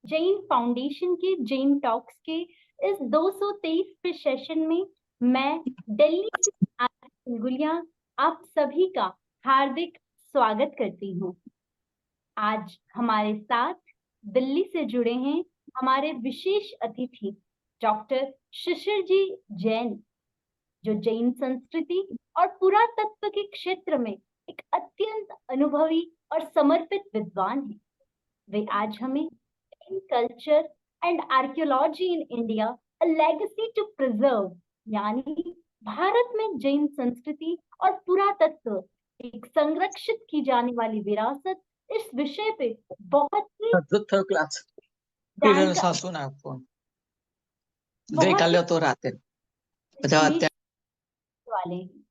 Jain foundation के Jain talks के इस 223वें सेशन में मैं दिल्ली से आरती गुलिया आप सभी का हार्दिक स्वागत करती हूँ। आज हमारे साथ दिल्ली से जुड़े हैं हमारे विशेष अतिथि डॉक्टर शिशिर जी जैन, जो जैन संस्कृति और पुरातत्व के क्षेत्र में एक अत्यंत अनुभवी और समर्पित विद्वान हैं। वे आज हमें culture and archaeology in India a legacy to preserve, यानी भारत में जैन संस्कृति और पुरातत्व एक संरक्षित की जाने वाली विरासत, इस विषय पे बहुत ही Third class. जानकार Sasun ako. Hindi बहुत ही kalyo to ratin. information वाले हैं।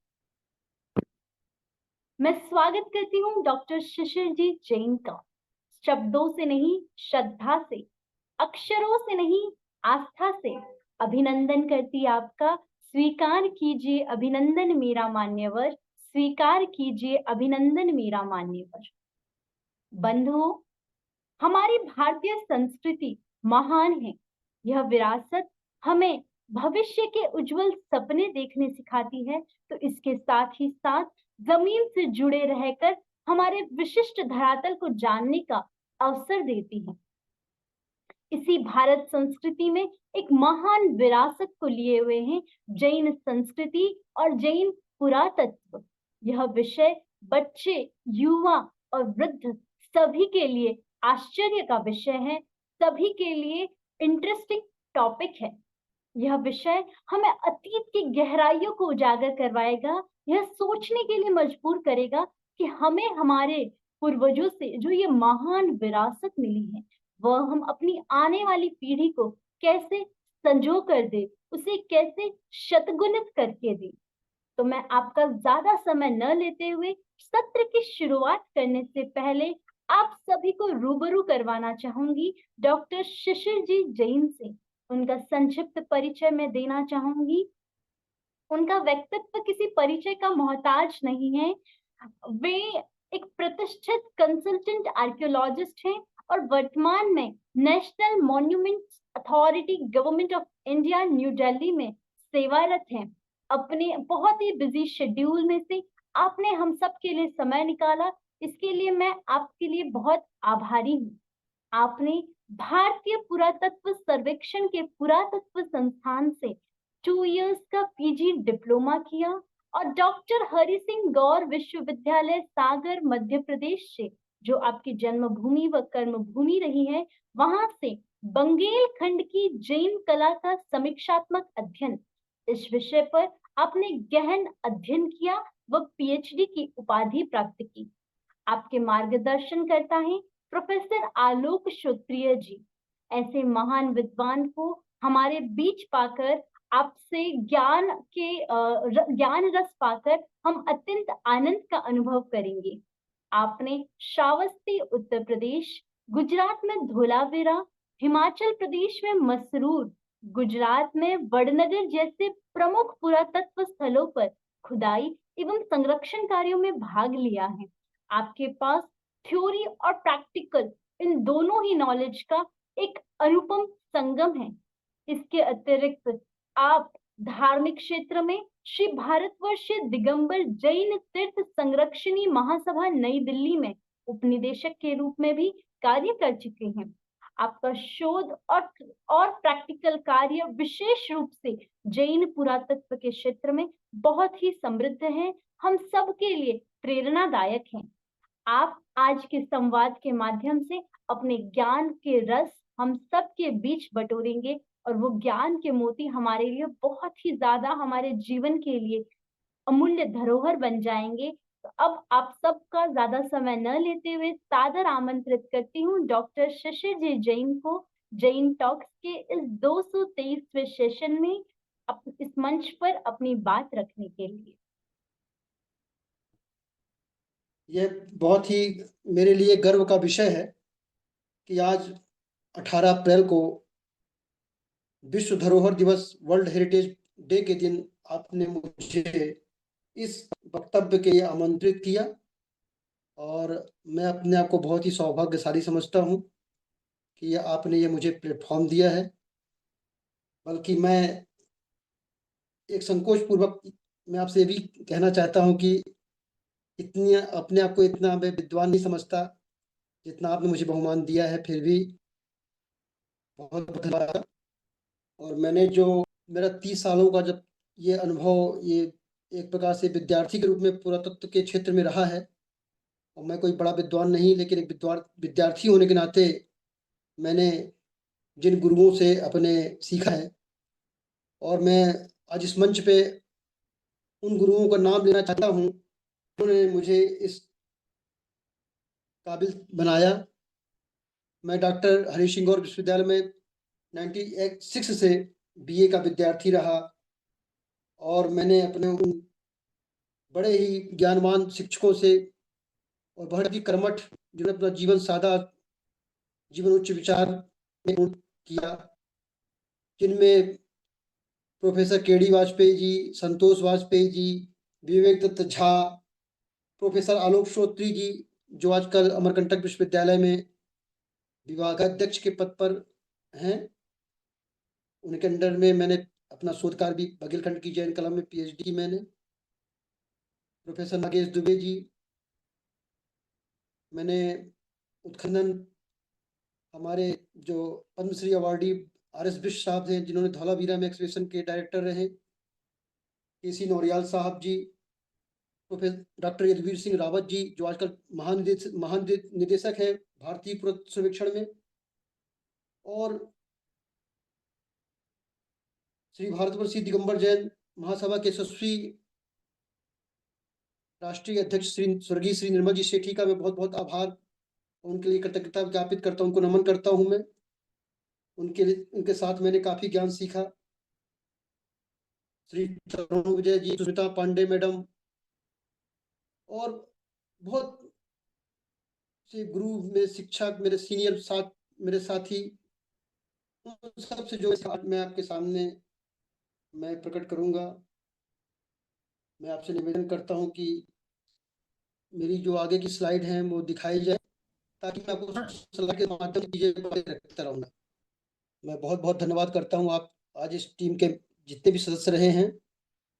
मैं स्वागत करती हूँ डॉक्टर शिशिर जी जैन का। शब्दों से नहीं, श्रद्धा से, अक्षरों से नहीं, आस्था से अभिनंदन करती आपका। स्वीकार कीजिए अभिनंदन मेरा मान्यवर, स्वीकार कीजिए अभिनंदन मेरा मान्यवर। बंधुओं, हमारी भारतीय संस्कृति महान है। यह विरासत हमें भविष्य के उज्जवल सपने देखने सिखाती है, तो इसके साथ ही साथ जमीन से जुड़े रहकर हमारे विशिष्ट धरातल को जानने का अवसर देती है। इसी भारत संस्कृति में एक महान विरासत को लिए हुए हैं जैन संस्कृति और जैन पुरातत्व। यह विषय बच्चे, युवा और वृद्ध सभी के लिए आश्चर्य का विषय है, सभी के लिए इंटरेस्टिंग टॉपिक है। यह विषय हमें अतीत की गहराइयों को उजागर करवाएगा, यह सोचने के लिए मजबूर करेगा कि हमें हमारे पूर्वजों से जो ये महान विरासत मिली है, वह हम अपनी आने वाली पीढ़ी को कैसे संजो कर दे, उसे कैसे शतगुणित करके दे। तो मैं आपका ज्यादा समय न लेते हुए सत्र की शुरुआत करने से पहले आप सभी को रूबरू करवाना चाहूंगी डॉक्टर शिशिर जी जैन से। उनका संक्षिप्त परिचय मैं देना चाहूंगी। उनका व्यक्तित्व किसी परिचय का मोहताज नहीं है। वे एक प्रतिष्ठित कंसल्टेंट आर्कियोलॉजिस्ट हैं और वर्तमान में national monuments authority government of India new Delhi में सेवारत हैं। अपने बहुत ही बिजी शेड्यूल में से आपने हम सब के लिए समय निकाला, इसके लिए मैं आपके लिए बहुत आभारी हूँ। आपने भारतीय पुरातत्व सर्वेक्षण के पुरातत्व संस्थान से 2 इयर्स का पीजी डिप्लोमा किया और डॉक्टर हरि सिंह गौर विश्वविद्यालय सागर मध्य प्रदेश से, जो आपकी जन्मभूमि व कर्मभूमि रही है, वहां से बंगेलखंड की जैन कला का समीक्षात्मक अध्ययन, इस विषय पर आपने गहन अध्ययन किया व पीएचडी की उपाधि प्राप्त की। आपके मार्गदर्शन करता है प्रोफेसर आलोक श्रोत्रिय जी। ऐसे महान विद्वान को हमारे बीच पाकर, आपसे ज्ञान रस पाकर हम अत्यंत आनंद का अनुभव करेंगे। आपने श्रावस्ती उत्तर प्रदेश, गुजरात में धोलावीरा, हिमाचल प्रदेश में मसरूर, गुजरात में वडनगर जैसे प्रमुख पुरातत्व स्थलों पर खुदाई एवं संरक्षण कार्यों में भाग लिया है। आपके पास थ्योरी और प्रैक्टिकल इन दोनों ही नॉलेज का एक अनुपम संगम है। इसके अतिरिक्त आप धार्मिक क्षेत्र में श्री भारतवर्षीय दिगंबर जैन तीर्थ संरक्षणी महासभा नई दिल्ली में उपनिदेशक के रूप में भी कार्य कर चुके हैं। आपका शोध और प्रैक्टिकल कार्य विशेष रूप से जैन पुरातत्व के क्षेत्र में बहुत ही समृद्ध है, हम सब के लिए प्रेरणादायक हैं। आप आज के संवाद के माध्यम से अपने ज्ञान के रस हम सब के बीच बटोरेंगे और वो ज्ञान के मोती हमारे लिए बहुत ही ज्यादा हमारे जीवन के लिए अमूल्य धरोहर बन जाएंगे। तो अब आप सबका ज्यादा समय न लेते हुए सादर आमंत्रित करती हूँ डॉक्टर शिशिर जी जैन को जैन टॉक्स के इस 223वें सेशन में इस मंच पर अपनी बात रखने के लिए। यह बहुत ही मेरे लिए गर्व का विषय है कि आज 18 अप्रैल को विश्व धरोहर दिवस, वर्ल्ड हेरिटेज डे के दिन आपने मुझे इस वक्तव्य के लिए आमंत्रित किया और मैं अपने आप को बहुत ही सौभाग्यशाली समझता हूं कि आपने ये मुझे प्लेटफॉर्म दिया है, बल्कि मैं एक संकोच पूर्वक मैं आपसे ये भी कहना चाहता हूँ कि इतनी अपने आप को इतना मैं विद्वान नहीं समझता जितना आपने मुझे बहुमान दिया है। फिर भी बहुत बहुत धन्यवाद। और मैंने जो मेरा 30 सालों का जब ये अनुभव, ये एक प्रकार से विद्यार्थी के रूप में पुरातत्व के क्षेत्र में रहा है, और मैं कोई बड़ा विद्वान नहीं, लेकिन एक विद्यार्थी होने के नाते मैंने जिन गुरुओं से अपने सीखा है, और मैं आज इस मंच पे उन गुरुओं का नाम लेना चाहता हूँ, उन्होंने मुझे इस काबिल बनाया। मैं डॉक्टर हरीश सिंह गौर विश्वविद्यालय में 96 से बीए का विद्यार्थी रहा, और मैंने अपने उन बड़े ही ज्ञानवान शिक्षकों से और बहुत ही कर्मठ, जिन्होंने अपना जीवन सादा, जीवन उच्च विचार में पूर्ण किया, जिनमें प्रोफेसर के डी वाजपेयी जी, संतोष वाजपेयी जी, विवेक दत्त झा, प्रोफेसर आलोक श्रोत्री जी, जो आजकल अमरकंटक विश्वविद्यालय में विभागाध्यक्ष के पद पर हैं। उनके अंडर में मैंने अपना शोध कार्य भी बघेलखंड की जैन कला में पीएचडी की मैंने। प्रोफेसर नागेश दुबे जी, मैंने उत्खनन, हमारे जो पद्मश्री अवार्डी आर.एस. बिष्ट साहब हैं, जिन्होंने धौलावीरा में एक्सहिबिशन के डायरेक्टर रहे, के.सी. नौरियाल साहब जी, प्रोफेसर डॉक्टर यदुवीर सिंह रावत जी, जो आजकल महानिदेशक हैं भारतीय पुरातत्व सर्वेक्षण में, और श्री भारतवर्षी दिगंबर जैन महासभा के यशस्वी राष्ट्रीय अध्यक्ष श्री स्वर्गीय श्री निर्मल जी सेठी का मैं बहुत बहुत आभार, उनके लिए कृतज्ञता ज्ञापित करता हूं, उनको नमन करता हूं मैं। उनके साथ मैंने काफी ज्ञान सीखा। श्री तरुण विजय जी, सुष्मिता पांडे मैडम, और बहुत से गुरु, मेरे शिक्षक, मेरे सीनियर मेरे साथी, उन सब से जो मैं आपके सामने मैं प्रकट करूंगा। मैं आपसे निवेदन करता हूं कि मेरी जो आगे की स्लाइड है वो दिखाई जाए, ताकि मैं आपको स्लाइड के माध्यम से चीजें रखता रहूंगा। मैं बहुत बहुत धन्यवाद करता हूं आप आज इस टीम के जितने भी सदस्य रहे हैं,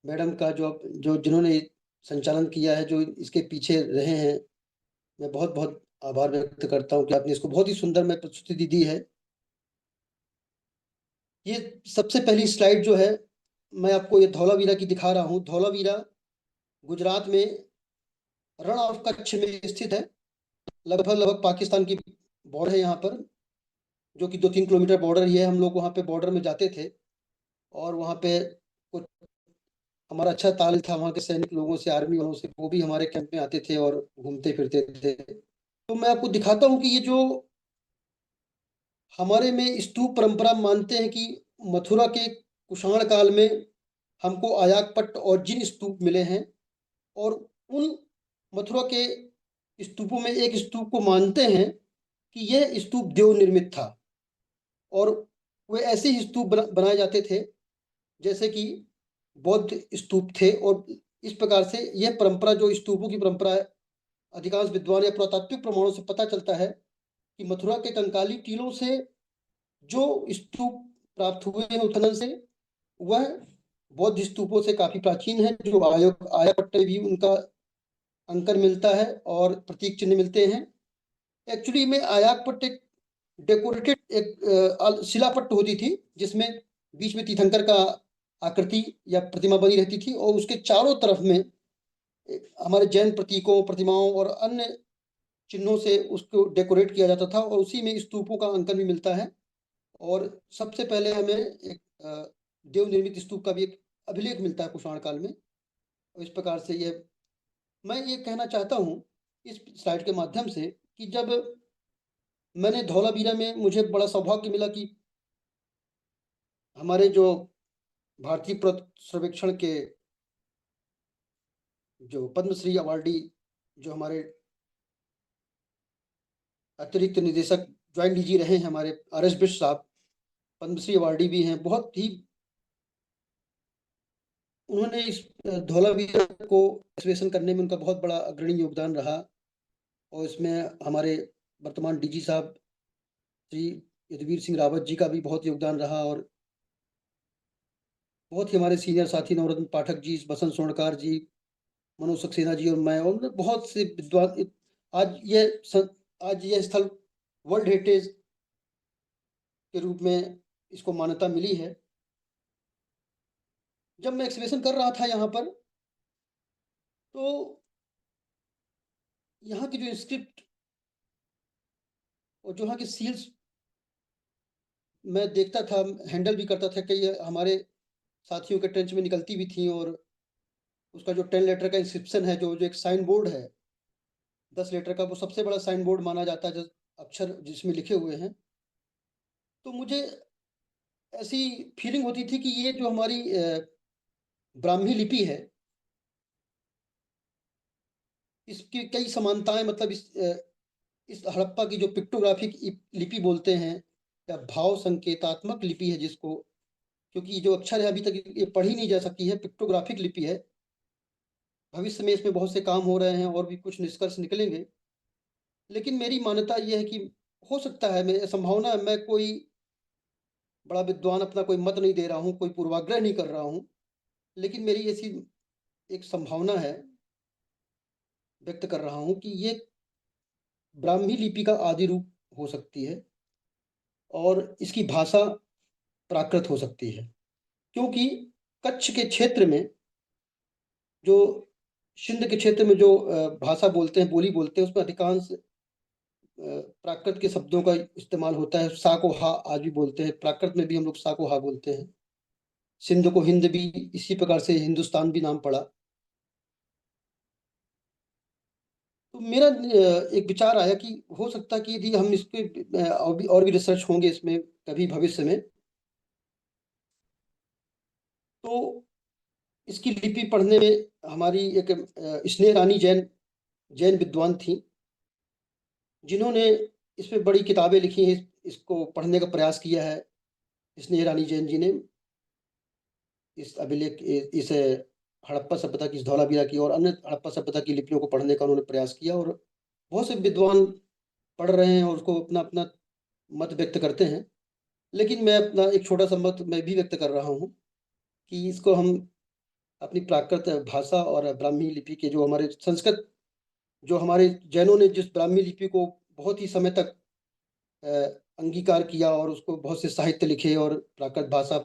मैडम का जो जिन्होंने संचालन किया है, जो इसके पीछे रहे हैं, मैं बहुत बहुत आभार व्यक्त करता हूं कि आपने इसको बहुत ही सुंदर में प्रस्तुति दी है। ये सबसे पहली स्लाइड जो है, मैं आपको ये धौलावीरा की दिखा रहा हूँ। धौलावीरा गुजरात में रण ऑफ कच्छ में स्थित है। लगभग पाकिस्तान की बॉर्डर है यहाँ पर, जो कि 2-3 किलोमीटर बॉर्डर ही है। हम लोग वहाँ पे बॉर्डर में जाते थे, और वहाँ पे कुछ हमारा अच्छा ताल था वहाँ के सैनिक लोगों से, आर्मी वालों से, वो भी हमारे कैंप में आते थे और घूमते फिरते थे। तो मैं आपको दिखाता हूँ कि ये जो हमारे में स्तूप परंपरा मानते हैं कि मथुरा के कुषाण काल में हमको आयाकपट्ट और जिन स्तूप मिले हैं, और उन मथुरा के स्तूपों में एक स्तूप को मानते हैं कि यह स्तूप देव निर्मित था, और वे ऐसे ही स्तूप बनाए जाते थे जैसे कि बौद्ध स्तूप थे। और इस प्रकार से यह परंपरा, जो स्तूपों की परंपरा है, अधिकांश विद्वान या पुरातात्विक प्रमाणों से पता चलता है कि मथुरा के कंकाली टीलों से जो स्तूप प्राप्त हुए हैं उत्खनन से, वह बौद्ध स्तूपों से काफी प्राचीन है। जो आयापट्ट भी उनका अंकन मिलता है और प्रतीक चिन्ह मिलते हैं। एक्चुअली में आयाकपट्ट एक डेकोरेटेड एक शिलापट्ट होती थी, जिसमें बीच में तीर्थंकर का आकृति या प्रतिमा बनी रहती थी, और उसके चारों तरफ में हमारे जैन प्रतीकों, प्रतिमाओं और अन्य चिन्हों से उसको डेकोरेट किया जाता था, और उसी में स्तूपों का अंकन भी मिलता है। और सबसे पहले हमें एक देव निर्मित स्तूप का भी एक अभिलेख मिलता है कुषाण काल में। इस प्रकार से मैं ये कहना चाहता हूँ इस स्लाइड के माध्यम से कि जब मैंने धौलावीरा में, मुझे बड़ा सौभाग्य मिला कि हमारे जो भारतीय पुरातत्व सर्वेक्षण के जो पद्मश्री अवार्डी, जो हमारे अतिरिक्त निदेशक ज्वाइंट डीजी रहे हैं, हमारे आर.एस. बिष्ट साहब, पद्मश्री अवार्डी भी हैं। बहुत ही उन्होंने इस धौलावीरा को एक्सकवेशन करने में उनका बहुत बड़ा अग्रणी योगदान रहा, और इसमें हमारे वर्तमान डीजी साहब श्री यदुवीर सिंह रावत जी का भी बहुत योगदान रहा, और बहुत ही हमारे सीनियर साथी नवरत्न पाठक जी, बसंत स्वर्णकार जी, मनोज सक्सेना जी और मैं, और मतलब बहुत से विद्वान। आज ये स्थल वर्ल्ड हेरिटेज के रूप में इसको मान्यता मिली है। जब मैं एक्सकवेशन कर रहा था यहाँ पर, तो यहाँ की जो स्क्रिप्ट और जो यहाँ की सील्स मैं देखता था, हैंडल भी करता था। कई हमारे साथियों के ट्रेंच में निकलती भी थी, और उसका जो 10 लेटर का इंस्क्रिप्शन है, जो जो एक साइन बोर्ड है 10 लेटर का, वो सबसे बड़ा साइन बोर्ड माना जाता है, जो अक्षर जिसमें लिखे हुए हैं। तो मुझे ऐसी फीलिंग होती थी कि ये जो हमारी ब्राह्मी लिपि है, इसकी कई समानताएं, मतलब इस हड़प्पा की जो पिक्टोग्राफिक लिपि बोलते हैं, या भाव संकेतात्मक लिपि है जिसको, क्योंकि जो अक्षर है अभी तक ये पढ़ी नहीं जा सकती है, पिक्टोग्राफिक लिपि है। भविष्य में इसमें बहुत से काम हो रहे हैं और भी कुछ निष्कर्ष निकलेंगे। लेकिन मेरी मान्यता ये है कि हो सकता है, मैं संभावना है, मैं कोई बड़ा विद्वान अपना कोई मत नहीं दे रहा हूँ, कोई पूर्वाग्रह नहीं कर रहा हूँ, लेकिन मेरी ऐसी एक संभावना है, व्यक्त कर रहा हूँ कि ये ब्राह्मी लिपि का आदि रूप हो सकती है, और इसकी भाषा प्राकृत हो सकती है। क्योंकि कच्छ के क्षेत्र में, जो सिंध के क्षेत्र में जो भाषा बोलते हैं, बोली बोलते हैं, उसमें अधिकांश प्राकृत के शब्दों का इस्तेमाल होता है। सा को हा आज भी बोलते हैं, प्राकृत में भी हम लोग सा को हा बोलते हैं। सिंध को हिंद भी, इसी प्रकार से हिंदुस्तान भी नाम पड़ा। तो मेरा एक विचार आया कि हो सकता है कि यदि हम इस पे और भी रिसर्च होंगे इसमें कभी भविष्य में, तो इसकी लिपि पढ़ने में हमारी एक स्नेह रानी जैन जैन विद्वान थी, जिन्होंने इस पे बड़ी किताबें लिखी हैं, इसको पढ़ने का प्रयास किया है। स्नेह रानी जैन जी ने इस अभिलेख, इस हड़प्पा सभ्यता की, इस धौलावीरा की और अन्य हड़प्पा सभ्यता की लिपियों को पढ़ने का उन्होंने प्रयास किया, और बहुत से विद्वान पढ़ रहे हैं और उसको अपना अपना मत व्यक्त करते हैं। लेकिन मैं अपना एक छोटा सा मत मैं भी व्यक्त कर रहा हूँ कि इसको हम अपनी प्राकृत भाषा और ब्राह्मी लिपि के, जो हमारे संस्कृत, जो हमारे जैनों ने जिस ब्राह्मी लिपि को बहुत ही समय तक अ, अंगीकार किया, और उसको बहुत से साहित्य लिखे, और प्राकृत भाषा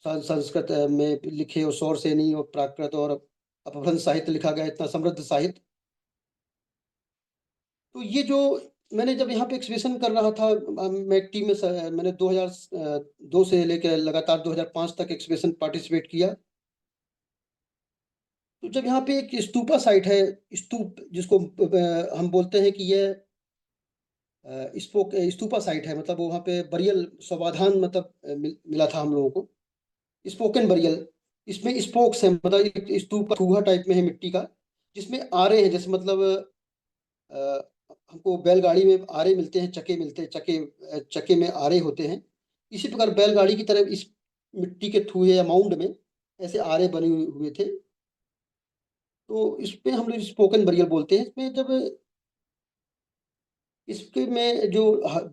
संस्कृत में लिखे, और सौर सेनी और प्राकृत और अपभ्रंश साहित्य लिखा गया, इतना समृद्ध साहित्य। तो ये जो मैंने जब यहाँ पे एक्सहिबिशन कर रहा था, मैं टीम में मैंने 2002 से लेकर लगातार 2005 तक एक्सहिबिशन पार्टिसिपेट किया। तो जब यहाँ पे एक स्तूपा साइट है, स्तूप जिसको हम बोलते हैं कि ये स्तूपा साइट है, मतलब वहाँ पे बरियल स्वावधान, मतलब मिला था हम लोगों को, स्पोकन बरियल। इसमें स्पोक्स है, मतलब एक स्तूप चूहा टाइप में है मिट्टी का, जिसमें आरे हैं, जैसे मतलब अ, हमको बैलगाड़ी में आरे मिलते हैं, चक्के मिलते हैं, चक्के में आरे होते हैं। इसी प्रकार बैलगाड़ी की तरह इस मिट्टी के थूहे या माउंड में ऐसे आरे बने हुए थे। तो इसमें हम लोग स्पोकन बरियल बोलते हैं। इसमें जब इसके में जो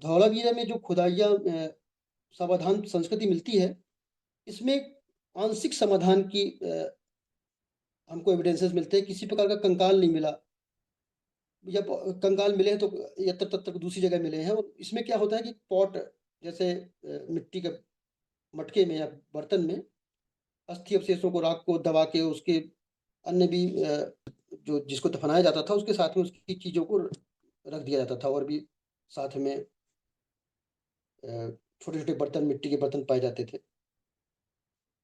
धौलावीरा में जो खुदाइयाँ समाधान संस्कृति मिलती है, इसमें आंशिक समाधान की हमको एविडेंसेस मिलते हैं। किसी प्रकार का कंकाल नहीं मिला, या कंकाल मिले हैं तो यत्र तत्र दूसरी जगह मिले हैं। और इसमें क्या होता है कि पॉट, जैसे मिट्टी के मटके में या बर्तन में अस्थि अवशेषों को, राख को दबा के, उसके अन्य भी जो जिसको दफनाया जाता था उसके साथ में उसकी चीज़ों को रख दिया जाता था, और भी साथ में छोटे छोटे बर्तन, मिट्टी के बर्तन पाए जाते थे।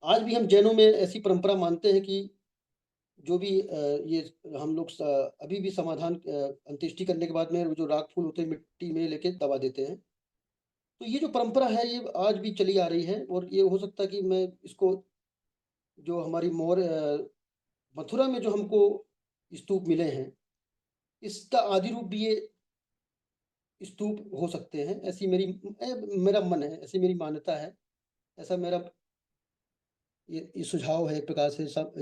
आज भी हम जैनों में ऐसी परंपरा मानते हैं कि जो भी ये हम लोग अभी भी समाधान अंत्येष्टि करने के बाद में जो राख फूल होते हैं मिट्टी में लेके दबा देते हैं। तो ये जो परंपरा है ये आज भी चली आ रही है, और ये हो सकता है कि मैं इसको, जो हमारी मथुरा में जो हमको स्तूप मिले हैं, इसका आदि रूप भी ये स्तूप हो सकते हैं, ऐसी मेरा मन है, ऐसी मेरी मान्यता है, ऐसा मेरा ये सुझाव है, एक प्रकार से सब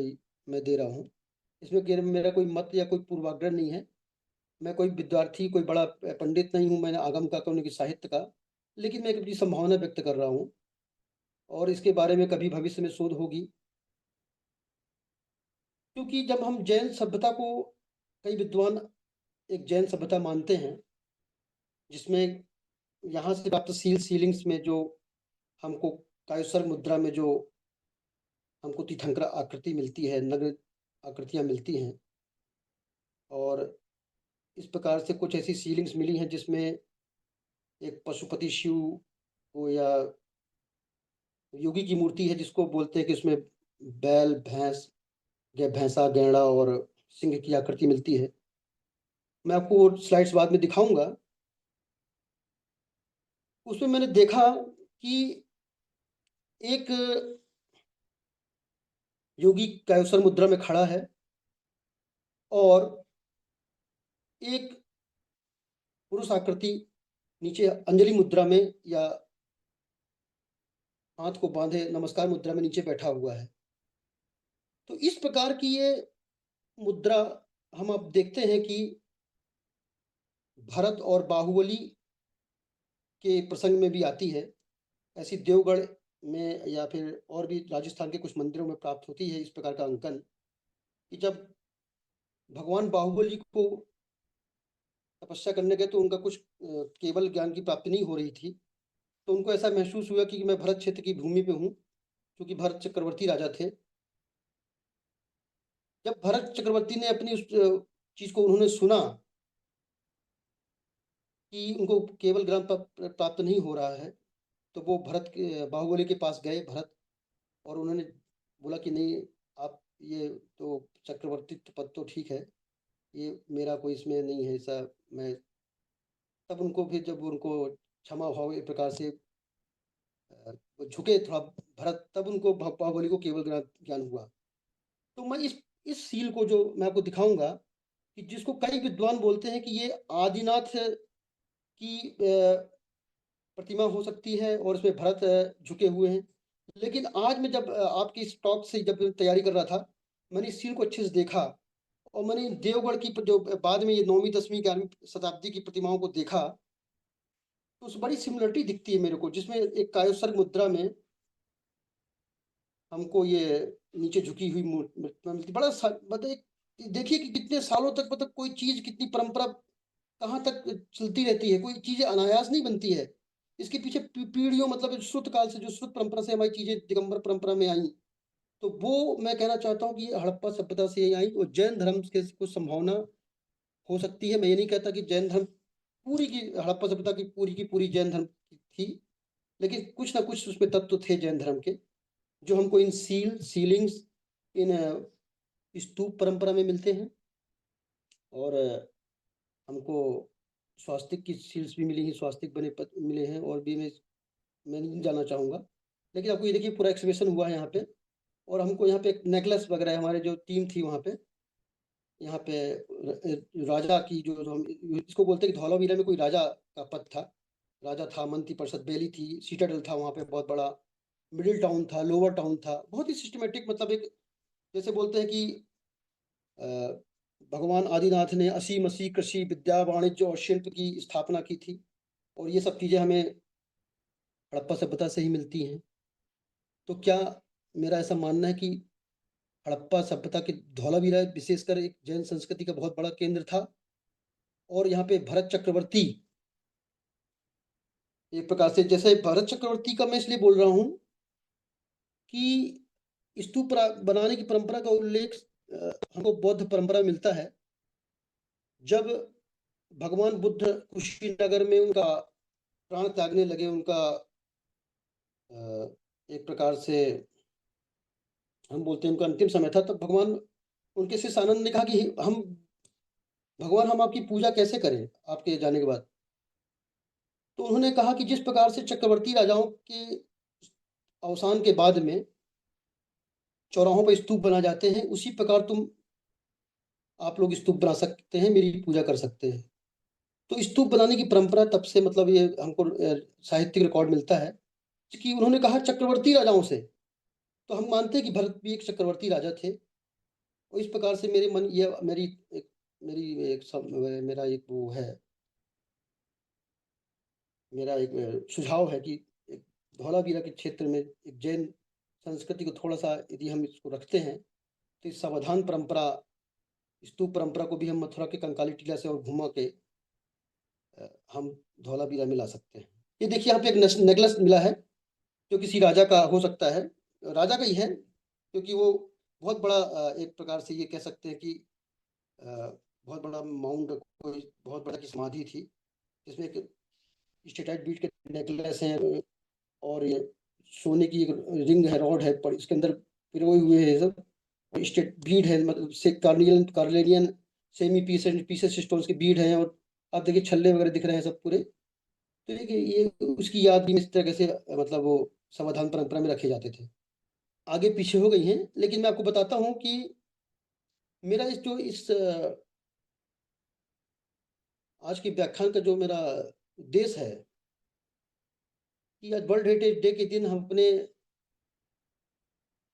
मैं दे रहा हूँ। इसमें मेरा कोई मत या कोई पूर्वाग्रह नहीं है। मैं कोई विद्यार्थी, कोई बड़ा पंडित नहीं हूँ, मैंने आगम का, कौन की साहित्य का। लेकिन मैं एक अपनी संभावना व्यक्त कर रहा हूँ और इसके बारे में कभी भविष्य में शोध होगी। क्योंकि जब हम जैन सभ्यता को कई विद्वान एक जैन सभ्यता मानते हैं, जिसमें यहाँ से प्राप्त सीलिंग्स में जो हमको कायुसर्ग मुद्रा में जो हमको तीर्थंकर आकृति मिलती है, नग्न आकृतियाँ मिलती हैं, और इस प्रकार से कुछ ऐसी सीलिंग्स मिली हैं जिसमें एक पशुपति शिव को या योगी की मूर्ति है, जिसको बोलते हैं कि उसमें बैल, भैंस, भैंसा, गैंडा और सिंह की आकृति मिलती है। मैं आपको स्लाइड्स बाद में दिखाऊंगा। उसमें मैंने देखा कि एक योगी कायुसर मुद्रा में खड़ा है और एक पुरुष आकृति नीचे अंजलि मुद्रा में या हाथ को बांधे नमस्कार मुद्रा में नीचे बैठा हुआ है। तो इस प्रकार की ये मुद्रा हम अब देखते हैं कि भरत और बाहुबली के प्रसंग में भी आती है। ऐसी देवगढ़ में या फिर और भी राजस्थान के कुछ मंदिरों में प्राप्त होती है इस प्रकार का अंकन, कि जब भगवान बाहुबली को तपस्या करने गए तो उनका कुछ केवल ज्ञान की प्राप्ति नहीं हो रही थी, तो उनको ऐसा महसूस हुआ कि मैं भरत क्षेत्र की भूमि पे हूँ, क्योंकि भरत चक्रवर्ती राजा थे। जब भरत चक्रवर्ती ने अपनी उस चीज को उन्होंने सुना कि उनको केवल ज्ञान प्राप्त नहीं हो रहा है, तो वो भरत के बाहुबली के पास गए भरत, और उन्होंने बोला कि नहीं, आप ये तो चक्रवर्ती पद तो ठीक है, ये मेरा कोई इसमें नहीं है ऐसा। मैं तब उनको फिर जब उनको क्षमा भाव एक प्रकार से वो झुके थोड़ा भरत, तब उनको बाहुबली को केवल ज्ञान हुआ। तो मैं इस सील को जो मैं आपको दिखाऊंगा, कि जिसको कई विद्वान बोलते हैं कि ये आदिनाथ की प्रतिमा हो सकती है और इसमें भरत झुके हुए हैं। लेकिन आज मैं जब आपकी इस टॉक से जब तैयारी कर रहा था, मैंने इस सील को अच्छे से देखा और मैंने देवगढ़ की जो बाद में ये 9वीं 10वीं 11वीं शताब्दी की प्रतिमाओं को देखा, तो उस बड़ी सिमिलरिटी दिखती है मेरे को, जिसमें एक कायोसर्ग मुद्रा में हमको ये नीचे झुकी हुई प्रतिमा मिलती। बड़ा मतलब देखिए कि कितने सालों तक मतलब कोई चीज, कितनी परंपरा कहाँ तक चलती रहती है, कोई चीजें अनायास नहीं बनती है। इसके पीछे पीढ़ियों मतलब श्रुत काल से, जो श्रुत परंपरा से हमारी चीजें दिगंबर परंपरा में आई, तो वो मैं कहना चाहता हूँ कि ये हड़प्पा सभ्यता से ही आई। और जैन धर्म के कुछ संभावना हो सकती है। मैं ये नहीं कहता कि जैन धर्म पूरी की, हड़प्पा सभ्यता की पूरी जैन धर्म थी, लेकिन कुछ ना कुछ उसमें तत्व थे जैन धर्म के, जो हमको इन सीलिंग्स, इन स्तूप परंपरा में मिलते हैं। और हमको स्वास्तिक की सील्स भी मिली हैं, स्वास्तिक बने मिले हैं, और भी मैं नहीं जाना चाहूँगा। लेकिन आपको ये देखिए पूरा एक्सप्रेशन हुआ है यहाँ पे। और हमको यहाँ पे एक नेकलेस वगैरह, हमारे जो टीम थी वहाँ पे, यहाँ पे राजा की जो हम इसको बोलते हैं कि धौलावीरा में कोई राजा का पद था, राजा था, मंत्री परिषद बेली थी, सीटाडेल था वहाँ पे बहुत बड़ा, मिडिल टाउन था, लोअर टाउन था, बहुत ही सिस्टमेटिक, मतलब एक जैसे बोलते हैं कि भगवान आदिनाथ ने असीम कृषि, विद्या, वाणिज्य और शिल्प की स्थापना की थी, और ये सब चीजें हमें हड़प्पा सभ्यता से ही मिलती हैं। तो क्या मेरा ऐसा मानना है कि हड़प्पा सभ्यता के धौलावीरा विशेषकर एक जैन संस्कृति का बहुत बड़ा केंद्र था, और यहाँ पे भरत चक्रवर्ती एक प्रकार से, जैसे भरत चक्रवर्ती का मैं इसलिए बोल रहा हूँ कि स्तूप बनाने की परंपरा का उल्लेख हमको बौद्ध परंपरा में मिलता है। जब भगवान बुद्ध कुशीनगर में उनका प्राण त्यागने लगे, उनका एक प्रकार से हम बोलते हैं उनका अंतिम समय था, तब भगवान, उनके शिष्य आनंद ने कहा कि हम आपकी पूजा कैसे करें आपके जाने के बाद। तो उन्होंने कहा कि जिस प्रकार से चक्रवर्ती राजाओं के अवसान के बाद में चौराहों पर स्तूप बना जाते हैं, उसी प्रकार आप लोग स्तूप बना सकते हैं, मेरी पूजा कर सकते हैं। तो स्तूप बनाने की परंपरा तब से, मतलब ये हमको साहित्यिक रिकॉर्ड मिलता है कि उन्होंने कहा चक्रवर्ती राजाओं से, तो हम मानते हैं कि भरत भी एक चक्रवर्ती राजा थे। और इस प्रकार से मेरे मन, ये मेरा एक वो है मेरा एक सुझाव है कि एक धौलावीरा के क्षेत्र में एक जैन संस्कृति को थोड़ा-सा यदि हम इसको रखते हैं, तो इस सावधान परंपरा, स्तूप परंपरा को भी हम मथुरा के कंकाली टीला से और घुमा के हम धौलावीरा में ला सकते हैं। ये देखिए यहाँ पे एक नेकलेस मिला है, जो किसी राजा का हो सकता है, राजा का ही है, क्योंकि वो बहुत बड़ा एक प्रकार से ये कह सकते हैं कि बहुत बड़ा माउंट, कोई बहुत बड़ा की समाधि थी, जिसमें एक स्टेटाइट बीट के नेकलेस हैं और ये सोने की एक रिंग है, रॉड है, पर इसके अंदर पिरोए हुए हैं सब, स्टेट बीड है, मतलब से कार्नेलियन सेमी पीसेस स्टोन्स के बीड हैं, और आप देखिए छल्ले वगैरह दिख रहे हैं सब पूरे। तो ये उसकी याद भी इस तरह से मतलब वो समाधान परंपरा में रखे जाते थे। आगे पीछे हो गई हैं, लेकिन मैं आपको बताता हूँ कि मेरा इस आज के व्याख्यान का जो मेरा उद्देश्य है कि आज वर्ल्ड हेरिटेज डे के दिन हम अपने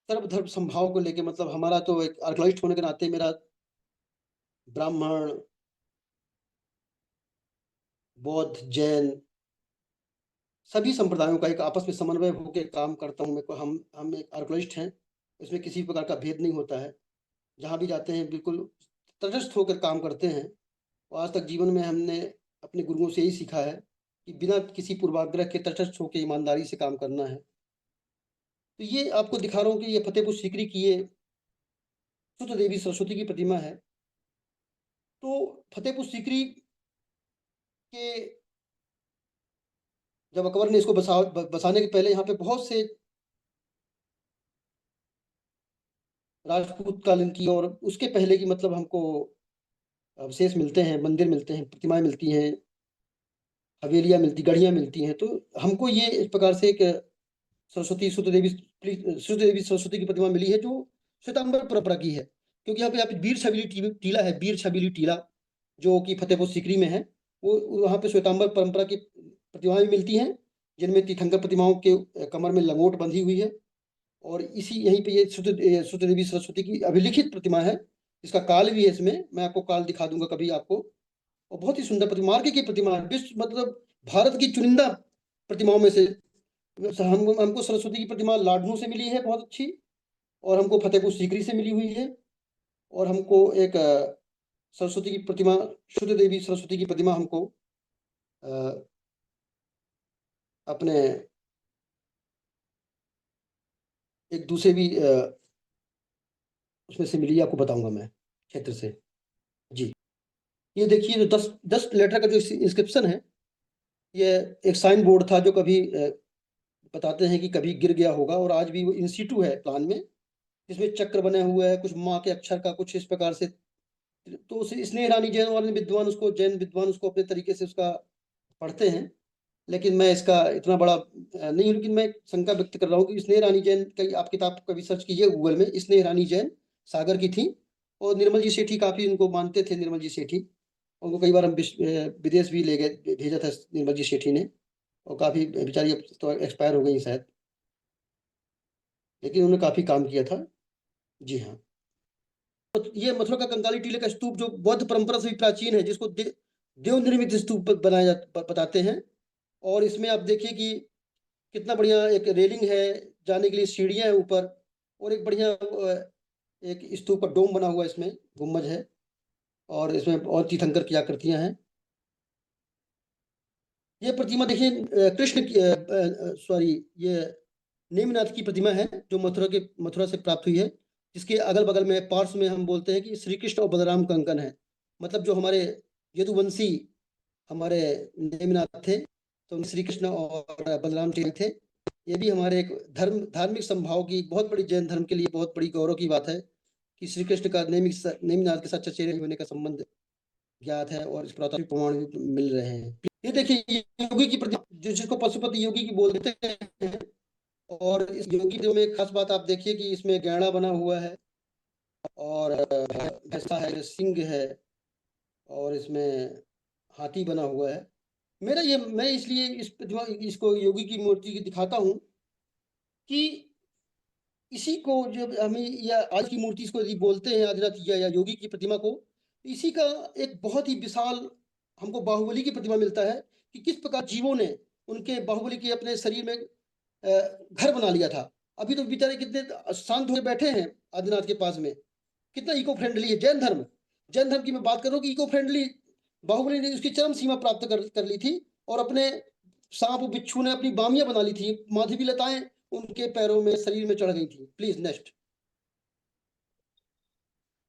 सर्वधर्म समभाव को लेके, मतलब हमारा तो एक आर्कियोलॉजिस्ट होने के नाते मेरा ब्राह्मण, बौद्ध, जैन सभी संप्रदायों का एक आपस में समन्वय होकर काम करता हूँ। मैं हम एक आर्कियोलॉजिस्ट हैं, इसमें किसी प्रकार का भेद नहीं होता है। जहाँ भी जाते हैं बिल्कुल तटस्थ होकर काम करते हैं, और आज तक जीवन में हमने अपने गुरुओं से यही सीखा है कि बिना किसी पूर्वाग्रह के तटस्थ होकर ईमानदारी से काम करना है। तो ये आपको दिखा रहा हूँ कि ये फतेहपुर सीकरी की ये शुद्ध देवी सरस्वती की प्रतिमा है। तो फतेहपुर सीकरी के जब अकबर ने इसको बसाने के पहले यहाँ पे बहुत से राजपूत कालीन की और उसके पहले की मतलब हमको अवशेष मिलते हैं, मंदिर मिलते हैं, प्रतिमाएं मिलती हैं, हवेलियां मिलती, गढ़ियां मिलती हैं। तो हमको ये इस प्रकार से एक शुद्ध देवी सरस्वती की प्रतिमा मिली है, जो श्वेतांबर परंपरा की है। क्योंकि यहाँ पे वीर छबीली टीला है, वीर छबीली टीला, जो कि फतेहपुर सीकरी में है। वो वहाँ पे श्वेतांबर परंपरा की प्रतिमाएं मिलती हैं, जिनमें तीर्थंकर प्रतिमाओं के कमर में लंगोट बंधी हुई है। और इसी यहीं पे ये शुद्ध देवी सरस्वती की अभिलिखित प्रतिमा है, इसका काल भी है इसमें, मैं आपको काल दिखा दूंगा कभी आपको। और बहुत ही सुंदर प्रतिमा, मार्के की प्रतिमा है, विश्व मतलब भारत की चुनिंदा प्रतिमाओं में से हमको सरस्वती की प्रतिमा लाडनू से मिली है बहुत अच्छी, और हमको फतेहपुर सीकरी से मिली हुई है, और हमको एक सरस्वती की प्रतिमा, शुद्ध देवी सरस्वती की प्रतिमा हमको अपने एक दूसरे भी उसमें से मिली, आपको बताऊंगा मैं क्षेत्र से। जी, ये देखिए जो 10 लेटर का जो इंस्क्रिप्शन है, ये एक साइन बोर्ड था जो कभी बताते हैं कि कभी गिर गया होगा, और आज भी वो इन सीटू है प्लान में, जिसमें चक्र बने हुए है, कुछ माँ के अक्षर का कुछ इस प्रकार से। तो उसे स्नेह रानी जैन वाले विद्वान उसको, जैन विद्वान उसको अपने तरीके से उसका पढ़ते हैं, लेकिन मैं इसका इतना बड़ा नहीं हूं। लेकिन मैं शंका व्यक्त कर रहा हूँ कि स्नेह रानी जैन का आप किताब कभी सर्च कीजिए गूगल में, स्नेह रानी जैन सागर की थी, और निर्मल जी सेठी काफी उनको मानते थे। निर्मल जी सेठी, उनको कई बार हम विदेश भी ले गए, भेजा था निर्मल जी सेठी ने, और काफी बेचारी अब तो एक्सपायर हो गई शायद, लेकिन उन्होंने काफी काम किया था। जी हाँ, तो ये मथुरा का कंकाली टीले का स्तूप जो बौद्ध परंपरा से भी प्राचीन है, जिसको देव निर्मित स्तूप बनाया बताते हैं। और इसमें आप देखिए कि कितना बढ़िया एक रेलिंग है, जाने के लिए सीढ़ियां हैं ऊपर, और एक बढ़िया एक स्तूप का डोम बना हुआ है, इसमें गुम्बज है, और इसमें और तीर्थंकर की आकृतियां हैं। ये प्रतिमा देखिए कृष्ण की सॉरी, ये नेमिनाथ की प्रतिमा है, जो मथुरा से प्राप्त हुई है, जिसके अगल बगल में पार्श्व में हम बोलते हैं कि श्री कृष्ण और बलराम का अंकन है। मतलब जो हमारे यदुवंशी हमारे नेमिनाथ थे, तो श्री कृष्ण और बलराम जी थे। ये भी हमारे एक धार्मिक संभाव की बहुत बड़ी, जैन धर्म के लिए बहुत बड़ी गौरव की बात है कि श्री कृष्ण का नेमिनाथ के साथ चचेरे होने का संबंध ज्ञात है, और इस पुरातात्विक प्रमाण भी मिल रहे हैं। ये देखिए योगी की प्रतिमा, जिसको पशुपति योगी की बोलते हैं। और इस योगी में एक खास बात आप देखिए कि इसमें गैंडा बना हुआ है, और भैंसा है, सिंह है, और इसमें हाथी बना हुआ है। मैं इसलिए इसको योगी की मूर्ति की दिखाता हूँ कि इसी को जो हमें, या आज की मूर्ति इसको यदि बोलते हैं आदिनाथ या योगी की प्रतिमा को, इसी का एक बहुत ही विशाल हमको बाहुबली की प्रतिमा मिलता है कि किस प्रकार जीवों ने उनके बाहुबली के अपने शरीर में घर बना लिया था। अभी तो बेचारे कितने शांत होकर बैठे हैं आदिनाथ के पास में, कितना इको फ्रेंडली है। जैन धर्म की मैं बात कर रहा हूँ कि इको फ्रेंडली बाहुबली ने उसकी चरम सीमा प्राप्त कर ली थी, और अपने सांप बिच्छू ने अपनी बामियां बना ली थी, माधवी लताएं उनके पैरों में शरीर में चढ़ गई थी। Please next.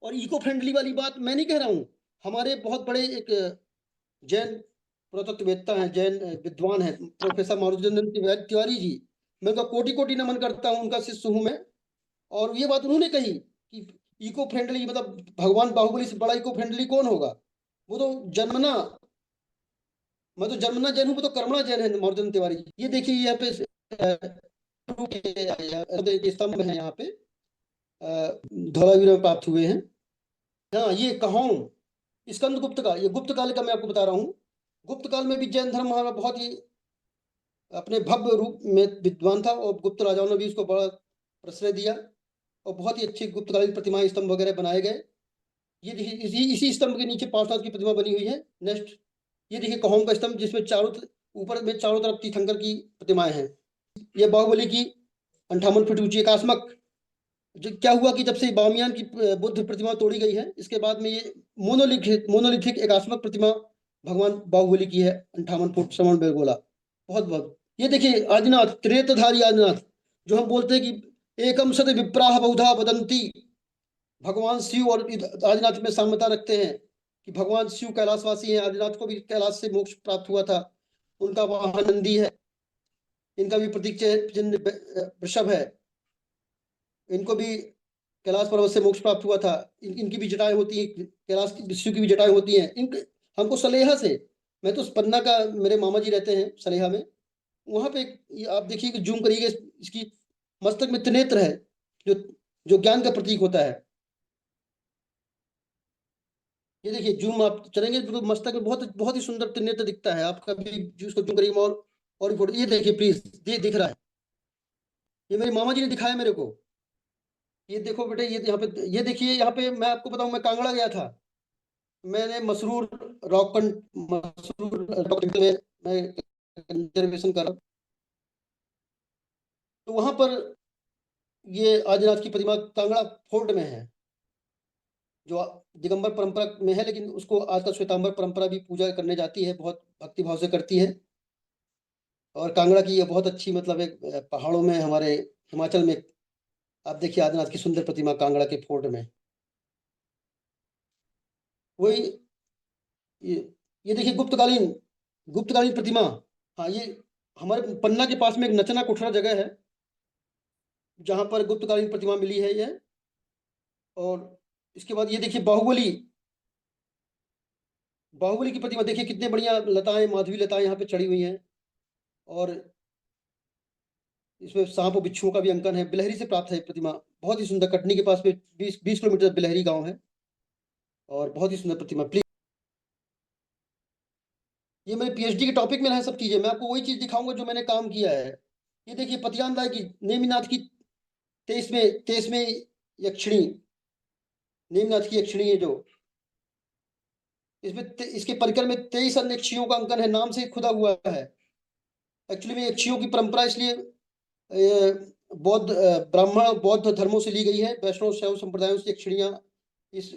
और इको फ्रेंडली वाली बात मैं नहीं कह रहा हूं, हमारे बहुत बड़े एक जैन पुरातत्ववेत्ता हैं, जैन विद्वान हैं, प्रोफेसर मारुतिरंजन तिवारी जी, मैं उनका कोटि कोटि नमन करता हूं, उनका शिष्य हूं मैं। और ये बात उन्होंने कही कि इको फ्रेंडली मतलब भगवान बाहुबली से बड़ा इको फ्रेंडली कौन होगा। वो तो जन्मना, मैं तो जन्मना जैन हूं, वो तो कर्मणा जैन है मारुतिरंजन तिवारी जी। ये देखिए यहाँ पे स्तंभ है, यहाँ पे धौलावीर में प्राप्त हुए हैं। हाँ, ये कहों स्कंद गुप्त का, ये गुप्त काल का मैं आपको बता रहा हूँ। गुप्त काल में भी जैन धर्म हमारा बहुत ही अपने भव्य रूप में विद्वान था, और गुप्त राजाओं ने भी उसको बड़ा प्रश्रय दिया, और बहुत ही अच्छी गुप्तकालीन प्रतिमाएं स्तंभ वगैरह बनाए गए। ये देखिए इसी स्तंभ के नीचे पार्श्वनाथ की प्रतिमा बनी हुई है। नेक्स्ट, ये देखिए कहों का स्तंभ, जिसमें ऊपर में चारों तरफ तीर्थंकर की प्रतिमाएं हैं। ये बाहुबली की 58 फीट ऊंची एकास्मक, जो क्या हुआ कि जब से बामियान की बुद्ध प्रतिमा तोड़ी गई है, इसके बाद में ये मोनोलिथिक एकास्मक प्रतिमा भगवान बाहुबली की है, 58 फुट श्रवण बेलगोला। बहुत बहुत ये देखिए आदिनाथ, त्रिनेत्रधारी आदिनाथ, जो हम बोलते हैं कि एकम सद विप्राह बहुधा वदंती, भगवान शिव और आदिनाथ में साम्यता रखते हैं कि भगवान शिव कैलाशवासी हैं, आदिनाथ को भी कैलाश से मोक्ष प्राप्त हुआ था, उनका वाहन नंदी है, इनका भी प्रतीक चिन्ह वृषभ है, इनको भी कैलाश पर्वत से मोक्ष प्राप्त हुआ था। इनकी भी जटाएं होती हैं, कैलाश शिव की भी जटाएं होती हैं। हमको सलेहा से, मैं तो पन्ना का, मेरे मामा जी रहते हैं सलेहा में, वहां पे आप देखिए कि जूम करिएगा, इसकी मस्तक में त्रिनेत्र है, जो जो ज्ञान का प्रतीक होता है। ये देखिए जूम आप चलेंगे तो मस्तक में बहुत बहुत ही सुंदर त्रिनेत्र दिखता है। आप कभी उसको जूम करिए और फोटो, ये देखिए प्लीज, ये दिख रहा है, ये मेरे मामा जी ने दिखाया मेरे को। ये देखो बेटे, ये यहाँ पे, ये देखिए यहाँ पे, मैं आपको बताऊं, मैं कांगड़ा गया था, मैंने मसरूर रॉक में मैं कंजर्वेशन कर रहा हूं। तो वहां पर ये आदिनाथ की प्रतिमा कांगड़ा फोर्ट में है, जो दिगंबर परंपरा में है, लेकिन उसको आजकल श्वेतांबर परंपरा भी पूजा करने जाती है, बहुत भक्ति भाव से करती है। और कांगड़ा की ये बहुत अच्छी, मतलब एक पहाड़ों में, हमारे हिमाचल में, आप देखिए आदिनाथ की सुंदर प्रतिमा कांगड़ा के फोर्ट में। वही ये ये देखिए गुप्तकालीन प्रतिमा। हाँ, ये हमारे पन्ना के पास में एक नचना कोठरा जगह है, जहां पर गुप्तकालीन प्रतिमा मिली है ये। और इसके बाद ये देखिए बाहुबली की प्रतिमा, देखिए कितने बढ़िया लताएं, माधवी लताएं यहाँ पे चढ़ी हुई हैं, और इसमें सांप और बिच्छुओं का भी अंकन है। बिलहरी से प्राप्त है प्रतिमा, बहुत ही सुंदर, कटनी के पास में 20 किलोमीटर बिलहरी गांव है, और बहुत ही सुंदर प्रतिमा। प्लीज, ये मेरे पीएचडी के टॉपिक में है सब चीजें, मैं आपको वही चीज दिखाऊंगा जो मैंने काम किया है। ये देखिए पतियान राय की, नेमिनाथ की 23वें यक्षिणी, नेमिनाथ की यक्षिणी है, जो इसमें इसके परिकर में 23 अन्य यक्षियों का अंकन है, नाम से खुदा हुआ है। एक्चुअली में यक्षियों की परंपरा इसलिए ब्राह्मण बौद्ध धर्मों से ली गई है, वैष्णव शैव संप्रदायों से यक्षिणियां इस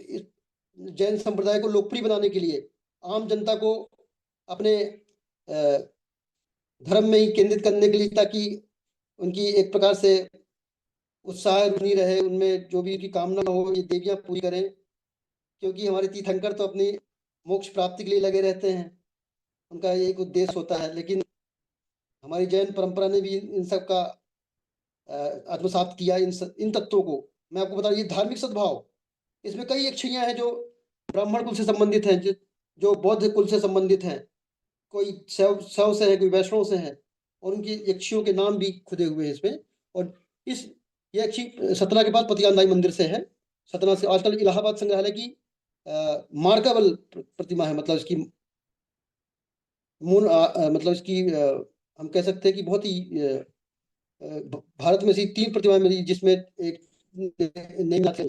जैन संप्रदाय को लोकप्रिय बनाने के लिए, आम जनता को अपने धर्म में ही केंद्रित करने के लिए, ताकि उनकी एक प्रकार से उत्साह बनी रहे, उनमें जो भी उनकी कामना हो ये देवियां पूरी करें, क्योंकि हमारे तीर्थंकर तो अपनी मोक्ष प्राप्ति के लिए लगे रहते हैं, उनका एक उद्देश्य होता है। लेकिन हमारी जैन परंपरा ने भी इन सब का आत्मसात किया, इन तत्वों को। मैं आपको बता रहा हूँ, ये धार्मिक सद्भाव, इसमें कई यक्षियां हैं जो ब्राह्मण कुल से संबंधित हैं, जो बौद्ध कुल से संबंधित हैं, कोई शैव से है, कोई वैष्णव से है, और उनकी यक्षियों के नाम भी खुदे हुए हैं इसमें। और इस यक्षी सतना के पास पतियानदाई मंदिर से है, सतना से। आजकल इलाहाबाद संग्रहालय की मार्काबल प्रतिमा है, मतलब इसकी मतलब इसकी हम कह सकते हैं कि बहुत ही भारत में से 3 प्रतिमाएं मिली, जिसमें एक नेमिनाथ,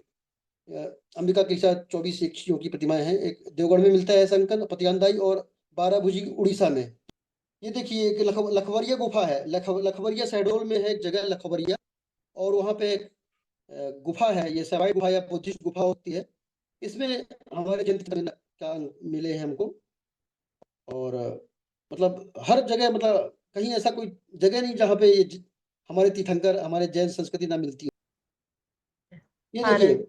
अंबिका के साथ 24 यक्षियों की प्रतिमाएं हैं। एक देवगढ़ में मिलता है ऐसा अंकन, पतियानदाई, और 12 भुजी उड़ीसा में। ये देखिए एक लखवरिया गुफा है। लखवरिया शहडोल में है एक जगह लखवरिया, और वहाँ पे एक गुफा है, ये सवाई गुफा या बुद्धिस्ट गुफा होती है। इसमें हमारे जयंती का मिले हैं हमको। और मतलब हर जगह, मतलब कहीं ऐसा कोई जगह नहीं जहाँ पे ये हमारे तीर्थंकर, हमारे जैन संस्कृति ना मिलती हो। ये देखिए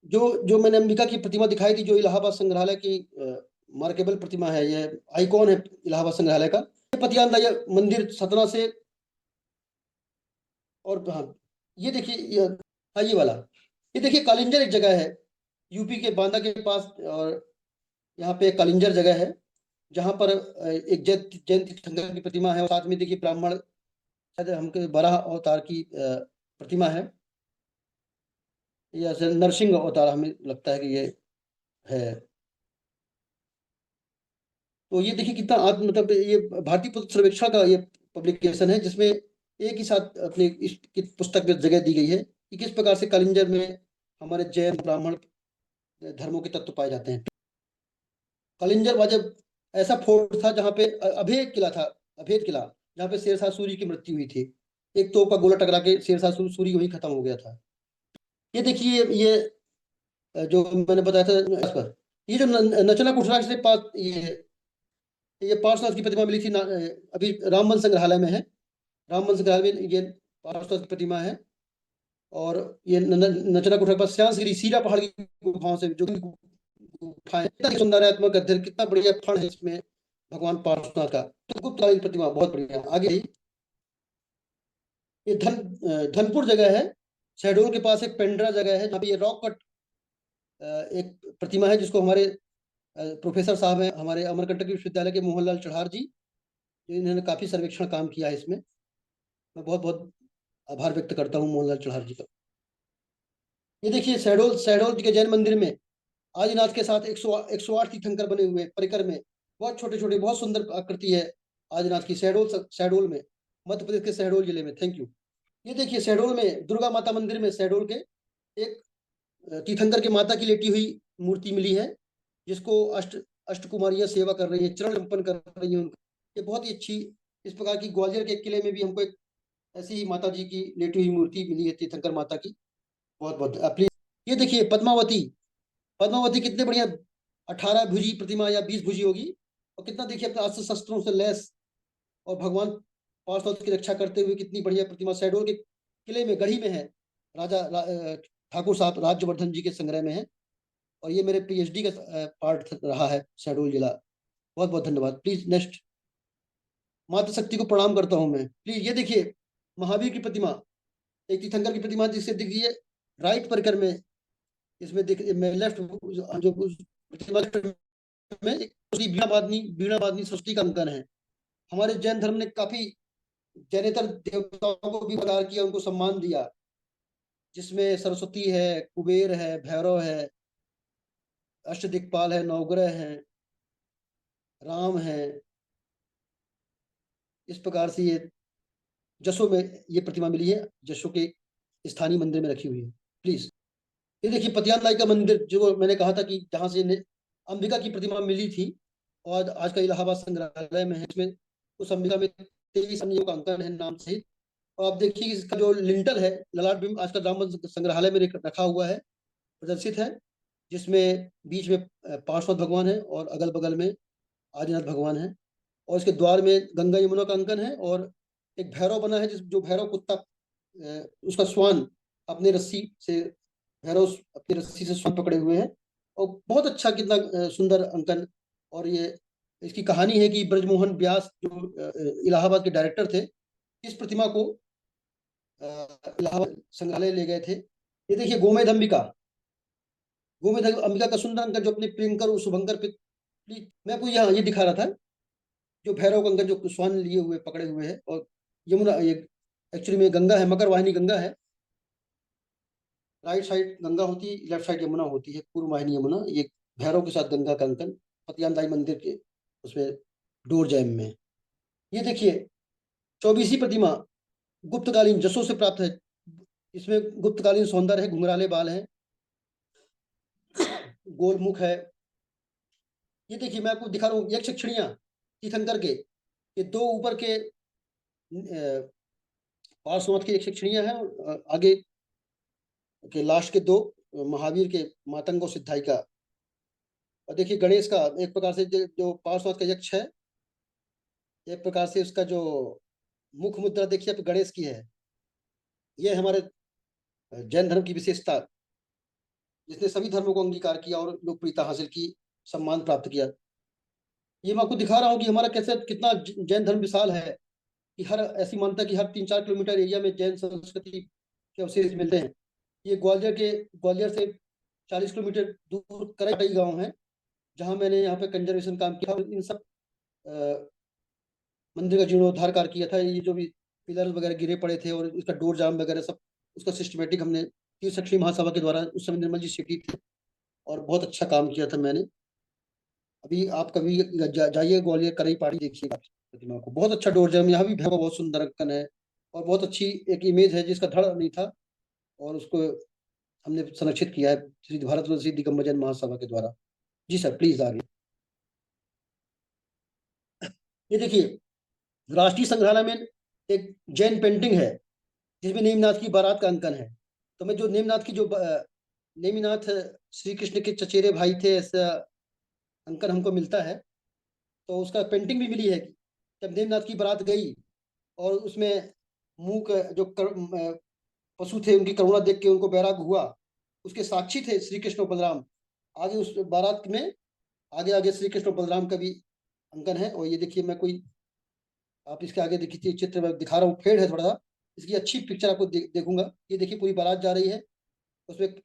जो जो मैंने अंबिका की प्रतिमा दिखाई थी, जो इलाहाबाद संग्रहालय की मार्केबल प्रतिमा है, ये आइकॉन है इलाहाबाद संग्रहालय का। पतियान ये मंदिर सतना से, और हाँ ये देखिए ये वाला, ये देखिए कालिंजर एक जगह है यूपी के बांदा के पास, और यहाँ पे कालिंजर जगह है जहाँ पर एक जैन तीर्थंकर की प्रतिमा है, और साथ में देखिए ब्राह्मण, शायद हमके बराह अवतार की प्रतिमा है, या नरसिंह अवतार हमें लगता है कि ये है। तो ये देखिए कितना मतलब ये भारतीय पुस्तक सर्वेक्षण का ये पब्लिकेशन है, जिसमें एक ही साथ अपने इस पुस्तक में जगह दी गई है कि किस प्रकार से कालिंजर में हमारे जैन ब्राह्मण धर्मों के तत्व पाए जाते हैं। कलिंजर वाजब ऐसा फोर्ट था जहाँ पे अभेद किला था, अभेद किला, जहाँ पे शेरशाह सूरी की मृत्यु हुई थी। एक तोप का गोला टकरा के शेरशाह सूरी वहीं खत्म हो गया था। ये देखिए ये जो मैंने बताया था इस पर, ये जो नचना कुठरा से पास, ये पार्श्वनाथ की प्रतिमा मिली थी अभी रामबन संग्रहालय में है। रामबन संग्रहालय में ये पार्श्वनाथ की प्रतिमा है। और ये नचना कुठरा के पास श्यांसगिरी सीरा पहाड़ की गुफाओं से जो गुफाएं, कितना सुंदरात्मक अध्ययन, कितना बढ़िया फण है इसमें भगवान पार्श्वनाथ का। तो गुप्तकालीन प्रतिमा बहुत बढ़िया। आगे ये धनपुर जगह है, शहडोल के पास एक पेंड्रा जगह है, जहाँ पे ये रॉक कट एक प्रतिमा है, जिसको हमारे प्रोफेसर साहब हैं हमारे अमरकंटक विश्वविद्यालय के मोहनलाल चढ़ार जी, इन्होंने काफी सर्वेक्षण काम किया है इसमें। मैं बहुत बहुत आभार व्यक्त करता हूँ मोहनलाल चढ़ार जी का। ये देखिए शहडोल, शहडोल के जैन मंदिर में आदिनाथ के साथ 108 तीर्थंकर बने हुए परिकर में, बहुत छोटे छोटे, बहुत सुंदर आकृति है आदिनाथ की, शहडोल, शहडोल में, मध्य प्रदेश के शहडोल जिले में। Thank you. ये देखिए शहडोल में दुर्गा माता मंदिर में, शहडोल के एक तीर्थंकर के माता की लेटी हुई मूर्ति मिली है, जिसको अष्ट कुमारियां सेवा कर रही है, चरण अर्पण कर रही है उनको। ये बहुत ही अच्छी, इस प्रकार की ग्वालियर के किले में भी हमको एक ऐसी ही माता जी की लेटी हुई मूर्ति मिली है तीर्थंकर माता की। बहुत बहुत प्लीज। ये देखिए पद्मावती, पद्मावती कितने बढ़िया, 18 भुजी प्रतिमा या 20 भुजी होगी, और कितना देखिए अपने अस्त्र शस्त्रों से लैस, और भगवान पार्श्वनाथ की रक्षा करते हुए कितनी बढ़िया प्रतिमा शहडोल के किले में, गढ़ी में है, ठाकुर साहब राज्यवर्धन जी के संग्रह में है। और ये मेरे पीएचडी का पार्ट रहा है शहडोल जिला। बहुत बहुत धन्यवाद। Please next. मातृ शक्ति को प्रणाम करता हूं मैं। प्लीज ये देखिए महावीर की प्रतिमा, एक तीर्थंकर की प्रतिमा, जिससे देखिए राइट परिकर में, इसमें देख मैं लेफ्ट जो प्रतिमा में उसकी वीणा वादनी सृष्टि का अंकन है। हमारे जैन धर्म ने काफी जैनेतर देवताओं को भी प्रदान किया, उनको सम्मान दिया, जिसमें सरस्वती है, कुबेर है, भैरव है, अष्टदिक्पाल है, नवग्रह है, राम है। इस प्रकार से ये जसो में ये प्रतिमा मिली है, जसो के स्थानीय मंदिर में रखी हुई है। प्लीज ये देखिए पतियान का मंदिर, जो मैंने कहा था कि जहां से अंबिका की प्रतिमा मिली थी, और आज का इलाहाबाद संग्रहालय में है। इसमें उस अंबिका में 23 का अंकन है नाम सहित। और आप देखिए इसका जो लिंटल है, ललाट बिंब आज का राम संग्रहालय में रखा हुआ है, प्रदर्शित है, जिसमें बीच में पार्श्वनाथ भगवान है और अगल बगल में आदिनाथ भगवान है। और इसके द्वार में गंगा यमुना का अंकन है, और एक भैरव बना है, जो भैरव कुत्ता, उसका श्वान अपने रस्सी से, भैरव अपनी रस्सी से श्वान पकड़े हुए हैं। और बहुत अच्छा, कितना सुंदर अंकन। और ये इसकी कहानी है कि ब्रजमोहन व्यास जो इलाहाबाद के डायरेक्टर थे, इस प्रतिमा को इलाहाबाद संग्रहालय ले गए थे। ये देखिए गोमेध अंबिका, गोमेध अंबिका का सुंदर अंकन, जो अपने प्रियंकर और शुभंकर पे, मैं आपको यहाँ ये दिखा रहा था, जो भैरव का अंकन, जो श्वान लिए हुए पकड़े हुए है। और यमुना, ये एक्चुअली में गंगा है, मकर वाहिनी गंगा है। राइट साइड गंगा होती है, लेफ्ट साइड यमुना होती है, पूर्व वाहिनी यमुना। ये भैरव के साथ गंगा का अंकन पतियानदाई मंदिर के उसमें डोर जैम में। ये देखिए 24वीं प्रतिमा गुप्तकालीन जसों से प्राप्त है। इसमें गुप्तकालीन सौंदर्य है, घुंघराले बाल है, गोल मुख है। ये देखिए मैं आपको दिखा रहा हूँ, यक्षिणियां तीर्थंकर के, ये दो ऊपर के पार्श्वनाथ की एक शिक्षणीय है, आगे के लास्ट के दो महावीर के मातंग और सिद्धाई का। और देखिए गणेश का एक प्रकार से जो पार्श्वनाथ का यक्ष है, एक प्रकार से उसका जो मुख मुद्रा देखिए आप गणेश की है। ये हमारे जैन धर्म की विशेषता, जिसने सभी धर्मों को अंगीकार किया और लोकप्रियता हासिल की, सम्मान प्राप्त किया। ये मैं आपको दिखा रहा हूँ कि हमारा कैसे कितना जैन धर्म विशाल है, कि हर ऐसी मान्यता कि हर 3-4 किलोमीटर एरिया में जैन संस्कृति के अवशेष मिलते हैं। ये ग्वालियर से 40 किलोमीटर दूर करई गांव है, जहां मैंने यहाँ पे कंजर्वेशन काम किया और इन सब मंदिर का जीर्णोद्धार कार्य किया था। ये जो भी पिलर वगैरह गिरे पड़े थे और इसका डोर जाम वगैरह सब, उसका सिस्टमेटिक हमने तीर्थक्षणी महासभा के द्वारा, उस समय निर्मल जी सेठी थे और बहुत अच्छा काम किया था मैंने। अभी आप कभी जाइए ग्वालियर करई पहाड़ी देखिएगा प्रतिमा को, बहुत अच्छा डोर जाम। यहाँ भी भैरव बहुत सुंदर अंकन है और बहुत अच्छी एक इमेज है जिसका धड़ नहीं था, और उसको हमने संरक्षित किया है श्री भारत दिगंबर जैन महासभा के द्वारा। जी सर, प्लीज आगे। ये देखिए राष्ट्रीय संग्रहालय में एक जैन पेंटिंग है जिसमें नेमिनाथ की बारात का अंकन है। तो मैं जो नेमिनाथ की जो नेमिनाथ श्री कृष्ण के चचेरे भाई थे, ऐसा अंकन हमको मिलता है। तो उसका पेंटिंग भी मिली है कि जब नेमिनाथ की बारात गई और उसमें मूक जो पशु थे उनकी करुणा देख के उनको बैराग हुआ, उसके साक्षी थे श्री कृष्ण और बलराम। आगे उस बारात में आगे आगे श्री कृष्ण और बलराम का भी अंकन है। और ये देखिए मैं कोई, आप इसके आगे देखिए चित्र में दिखा रहा हूँ, फेड है थोड़ा सा, इसकी अच्छी पिक्चर आपको देखूंगा। ये देखिए पूरी बारात जा रही है, उसमें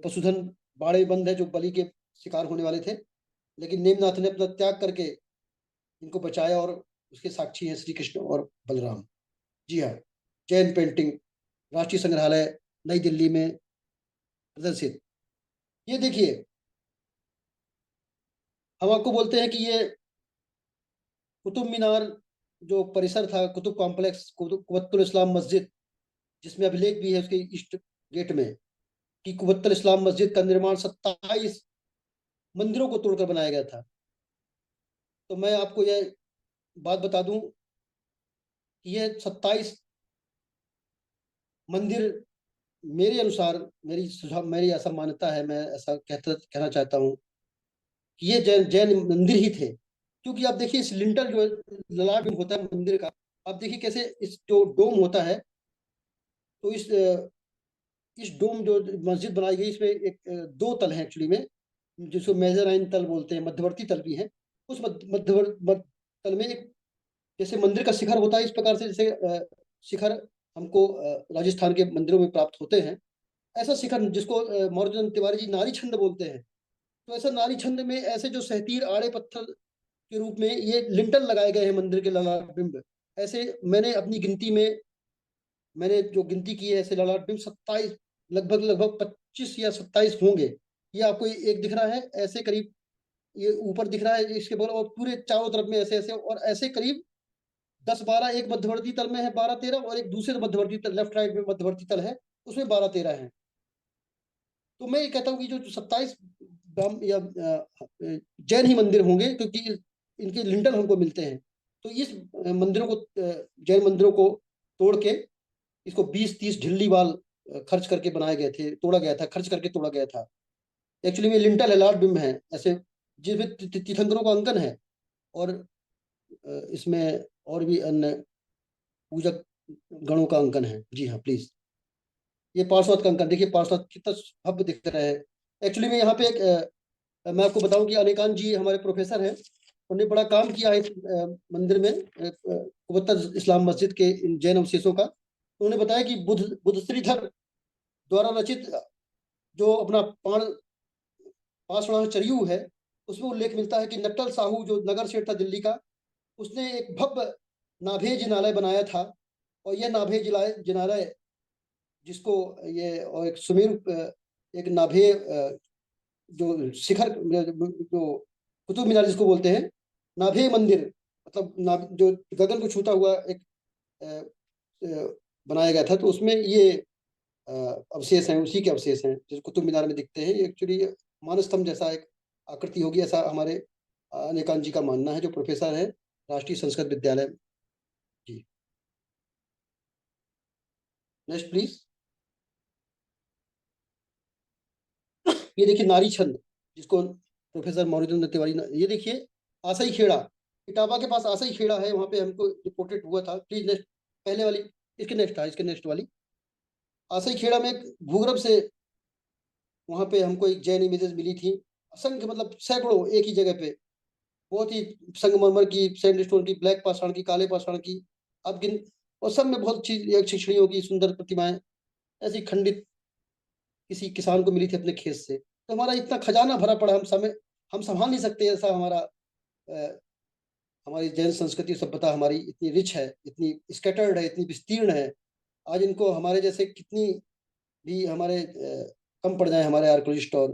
पशुधन बाड़े बंद है जो बलि के शिकार होने वाले थे, लेकिन नेमनाथ ने अपना त्याग करके इनको बचाया और उसके साक्षी हैं श्री कृष्ण और बलराम। जी हाँ, जैन पेंटिंग राष्ट्रीय संग्रहालय नई दिल्ली में प्रदर्शित। ये देखिए हम आपको बोलते हैं कि ये कुतुब मीनार जो परिसर था, कुतुब कॉम्प्लेक्स, कुवत्तुल इस्लाम मस्जिद, जिसमें अभिलेख भी है उसके ईस्ट गेट में कि कुवत्तुल इस्लाम मस्जिद का निर्माण 27 मंदिरों को तोड़कर बनाया गया था। तो मैं आपको यह बात बता दूं कि ये 27 मंदिर मेरे अनुसार, मेरी ऐसा मान्यता है, मैं ऐसा कहना चाहता हूँ कि ये जैन जैन मंदिर ही थे। क्योंकि आप देखिए इस लिंटर जो ललाट होता है मंदिर का, आप देखिए कैसे इस जो डोम होता है, तो इस डोम जो मस्जिद बनाई गई इसमें एक दो तल है एक्चुअली में, जिसको मेजराइन तल बोलते हैं, मध्यवर्ती तल भी है। उस मध्यवर्ती तल में एक जैसे मंदिर का शिखर होता है, इस प्रकार से जैसे शिखर हमको राजस्थान के मंदिरों में प्राप्त होते हैं, ऐसा शिखर जिसको मौर्यचंद तिवारी जी नारी छंद बोलते हैं। तो ऐसा नारी छंद में ऐसे जो सहतीर आड़े पत्थर के रूप में ये लिंटल लगाए गए हैं मंदिर के ललाट बिंब। ऐसे मैंने जो गिनती की है, ऐसे ललाट बिंब 27, लगभग 25 या 27 होंगे। ये आपको एक दिख रहा है ऐसे करीब, ये ऊपर दिख रहा है इसके बगल, और पूरे चारों तरफ में ऐसे ऐसे, और ऐसे करीब 10-12, एक मध्यवर्ती तल में है 12-13, और एक दूसरे मध्यवर्ती तल लेफ्ट राइट में मध्यवर्ती तल है, उसमें 12-13 है। तो मैं ये कहता हूँ कि जो 27 या जैन ही मंदिर होंगे, क्योंकि इनके लिंटल हमको मिलते हैं। तो इस मंदिरों को, जैन मंदिरों को तोड़ के इसको 20-30 ढिल्ली वाल खर्च करके बनाए गए थे, तोड़ा गया था, खर्च करके तोड़ा गया था। एक्चुअली में लिंटल है, लाल बिंब है ऐसे, जिसमें तीर्थंकरों का अंकन है, और इसमें और भी अन्य पूजक गणों का अंकन है। जी हाँ प्लीज, ये पार्श्वनाथ का अंकन देखिए, पार्श्वनाथ कितना भव्य दिख रहा है। एक्चुअली में यहाँ पे एक मैं आपको बताऊं कि अनेकांत जी हमारे प्रोफेसर हैं, उन्होंने बड़ा काम किया है इस मंदिर में, कुवत्तुल इस्लाम मस्जिद के इन जैन अवशेषों का। उन्होंने बताया कि बुद्ध श्रीधर द्वारा रचित जो अपना पार्श्वनाथ चरियू है, उसमें उल्लेख मिलता है कि नट्टल साहू जो नगर सेठ था दिल्ली का, उसने एक भव्य नाभे जिनालय बनाया था। और यह नाभे जिनालय जिसको ये, और एक सुमेरु एक नाभे जो शिखर जो कुतुब मीनार जिसको बोलते हैं, नाभे मंदिर, मतलब जो गगन को छूता हुआ एक बनाया गया था। तो उसमें ये अवशेष हैं, उसी के अवशेष हैं जो कुतुब मीनार में दिखते हैं। एक्चुअली मानस स्तंभ जैसा एक आकृति होगी, ऐसा हमारे अनेकांत जी का मानना है, जो प्रोफेसर है राष्ट्रीय संस्कृत विद्यालय। जी, नेक्स्ट प्लीज। ये देखिए नारी छंद, जिसको प्रोफेसर मौर्यचंद्र तिवारी ये देखिए आशाई खेड़ा, इटावा के पास आशाई खेड़ा है, वहां पे हमको रिपोर्टेड हुआ था। प्लीज नेक्स्ट, पहले वाली, इसके नेक्स्ट वाली। आशाई खेड़ा में एक भूगर्भ से वहां पे हमको एक जैन इमेजेस मिली थी, असंख्य, मतलब सैकड़ों एक ही जगह पे, बहुत ही संगमरमर की, सैंडस्टोन की, ब्लैक पाषाण की, काले पाषाण की, अब गिन, और सब में बहुत चीज शिक्षणियों की सुंदर प्रतिमाएं ऐसी खंडित किसी किसान को मिली थी अपने खेत से। तो हमारा इतना खजाना भरा पड़ा, हम संभाल नहीं सकते ऐसा। हमारी जैन संस्कृति सभ्यता हमारी इतनी रिच है, इतनी स्कैटर्ड है, इतनी विस्तीर्ण है। आज इनको हमारे जैसे कितनी भी हमारे कम पड़ जाए हमारे आर्कोलॉजिस्ट और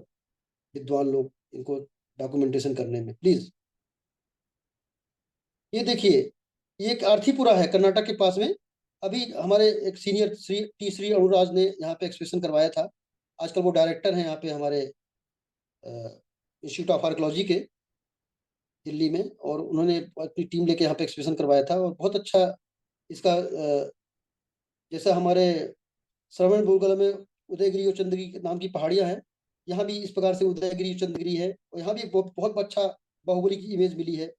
विद्वान लोग इनको डॉक्यूमेंटेशन करने में। प्लीज ये देखिए, ये एक आरथीपुरा है कर्नाटक के पास में। अभी हमारे एक सीनियर श्री अनुराज ने यहाँ पे एक्सप्रेशन करवाया था। आजकल वो डायरेक्टर हैं यहाँ पे हमारे इंस्टीट्यूट ऑफ आर्कोलॉजी के दिल्ली में, और उन्होंने अपनी टीम लेके यहाँ पे एक्सप्रेशन करवाया था, और बहुत अच्छा इसका जैसा हमारे श्रवण बेलगोला में उदयगिरी और चंद्रगिरी नाम की पहाड़ियां हैं, यहाँ भी इस प्रकार से उदयगिरी चंद्रगिरी है, और यहाँ भी बहुत अच्छा बाहुबली की इमेज मिली है।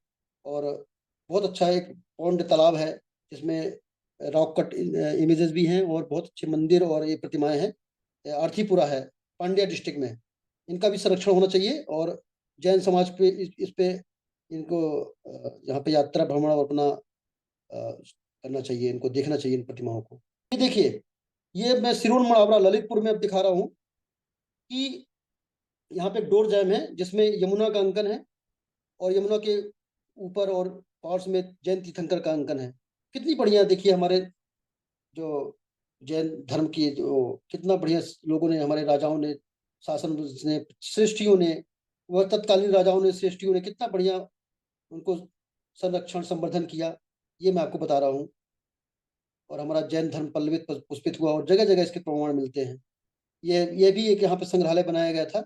और बहुत अच्छा एक पौंड तालाब है जिसमें रॉक कट इमेजेस भी हैं, और बहुत अच्छे मंदिर और ये प्रतिमाएं हैं। आरथीपुरा है, पांड्या डिस्ट्रिक्ट में। इनका भी संरक्षण होना चाहिए, और जैन समाज पे इस पे इनको यहाँ पे यात्रा भ्रमण और अपना करना चाहिए, इनको देखना चाहिए इन प्रतिमाओं को। ये देखिए, ये मैं सिरोन मुहावरा ललितपुर में अब दिखा रहा हूँ कि यहाँ पे डोर जैम है जिसमें यमुना का अंकन है, और यमुना के ऊपर और पार्श्व में जैन तीर्थंकर का अंकन है। कितनी बढ़िया, देखिए हमारे जो जैन धर्म की जो कितना बढ़िया लोगों ने, हमारे राजाओं ने, शासन ने, श्रेष्ठियों ने, वह तत्कालीन राजाओं ने, श्रेष्ठियों ने कितना बढ़िया उनको संरक्षण संवर्धन किया, ये मैं आपको बता रहा हूँ। और हमारा जैन धर्म पल्लवित पुष्पित हुआ, और जगह जगह इसके प्रमाण मिलते हैं। ये भी एक यहाँ पे संग्रहालय बनाया गया था,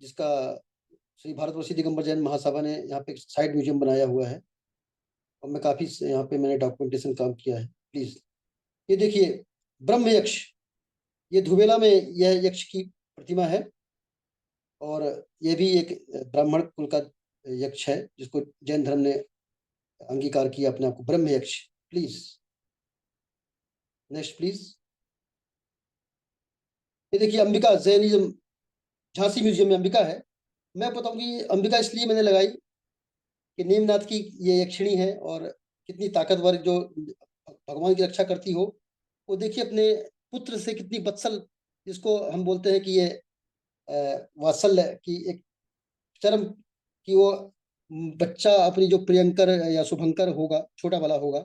जिसका श्री भारतवर्षीय दिगंबर जैन महासभा ने यहाँ पे साइड म्यूजियम बनाया हुआ है, और मैं काफी यहाँ पे मैंने डॉक्यूमेंटेशन काम किया है। प्लीज ये देखिए ब्रह्म यक्ष, ये धुबेला में यह यक्ष की प्रतिमा है, और ये भी एक ब्राह्मण कुल का यक्ष है जिसको जैन धर्म ने अंगीकार किया अपने आप को, ब्रह्म यक्ष। Please next please. ये देखिए अंबिका जैनिज्म, झांसी म्यूजियम में अंबिका है। मैं बताऊंगी अंबिका इसलिए मैंने लगाई कि नेमनाथ की ये यक्षिणी है, और कितनी ताकतवर, जो भगवान की रक्षा करती हो। वो देखिए अपने पुत्र से कितनी वत्सल, जिसको हम बोलते हैं कि ये वात्सल्य की एक चरम, कि वो बच्चा अपनी जो प्रियंकर या शुभंकर होगा, छोटा वाला होगा,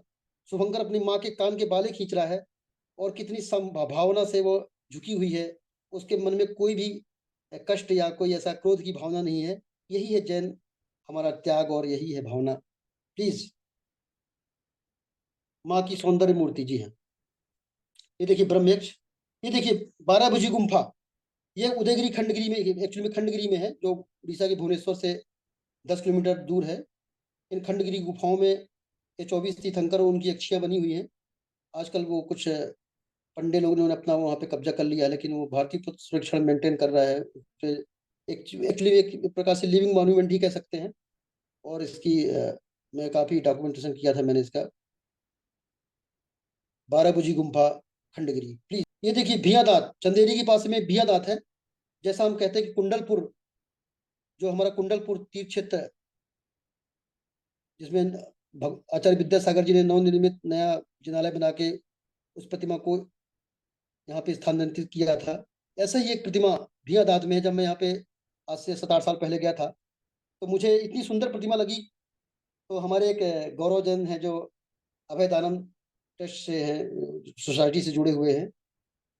शुभंकर अपनी माँ के कान के बाले खींच रहा है, और कितनी भावना से वो झुकी हुई है, उसके मन में कोई भी कष्ट या कोई ऐसा क्रोध की भावना नहीं है। यही है जैन हमारा त्याग, और यही है भावना। प्लीज माँ की सौंदर्य मूर्ति, जी हाँ। ये देखिए ब्रह्मयक्ष। ये देखिए 12 भुजी गुम्फा, ये उदयगिरी खंडगिरी में, एक्चुअली में खंडगिरी में है, जो उड़ीसा के भुवनेश्वर से 10 किलोमीटर दूर है। इन खंडगिरी गुफाओं में ये 24 तीर्थंकर और उनकी यक्षियां बनी हुई हैं। आजकल वो कुछ पंडे लोगों ने अपना वहाँ पे कब्जा कर लिया है, लेकिन वो भारतीय संरक्षण मेंटेन कर रहा है। एक्चुअली एक प्रकार से लिविंग मॉन्यूमेंट ही कह सकते हैं, और इसकी मैं काफी डॉक्यूमेंटेशन किया था मैंने इसका। 12 भुजी गुम्फा खंडगिरी। प्लीज ये देखिए भियादात, चंदेरी के पास में भियादात है। जैसा हम कहते हैं कि कुंडलपुर, जो हमारा कुंडलपुर तीर्थ क्षेत्र है, जिसमें आचार्य विद्यासागर जी ने नवनिर्मित नया जिनालय बना के उस प्रतिमा को यहाँ पे स्थानांतरित किया था, ऐसा ही एक प्रतिमा भियादात में है। जब मैं यहाँ पे आज से 7-8 साल पहले गया था, तो मुझे इतनी सुंदर प्रतिमा लगी। तो हमारे एक गौरव जैन है जो अभय दानम ट्रस्ट से हैं, सोसाइटी से जुड़े हुए हैं,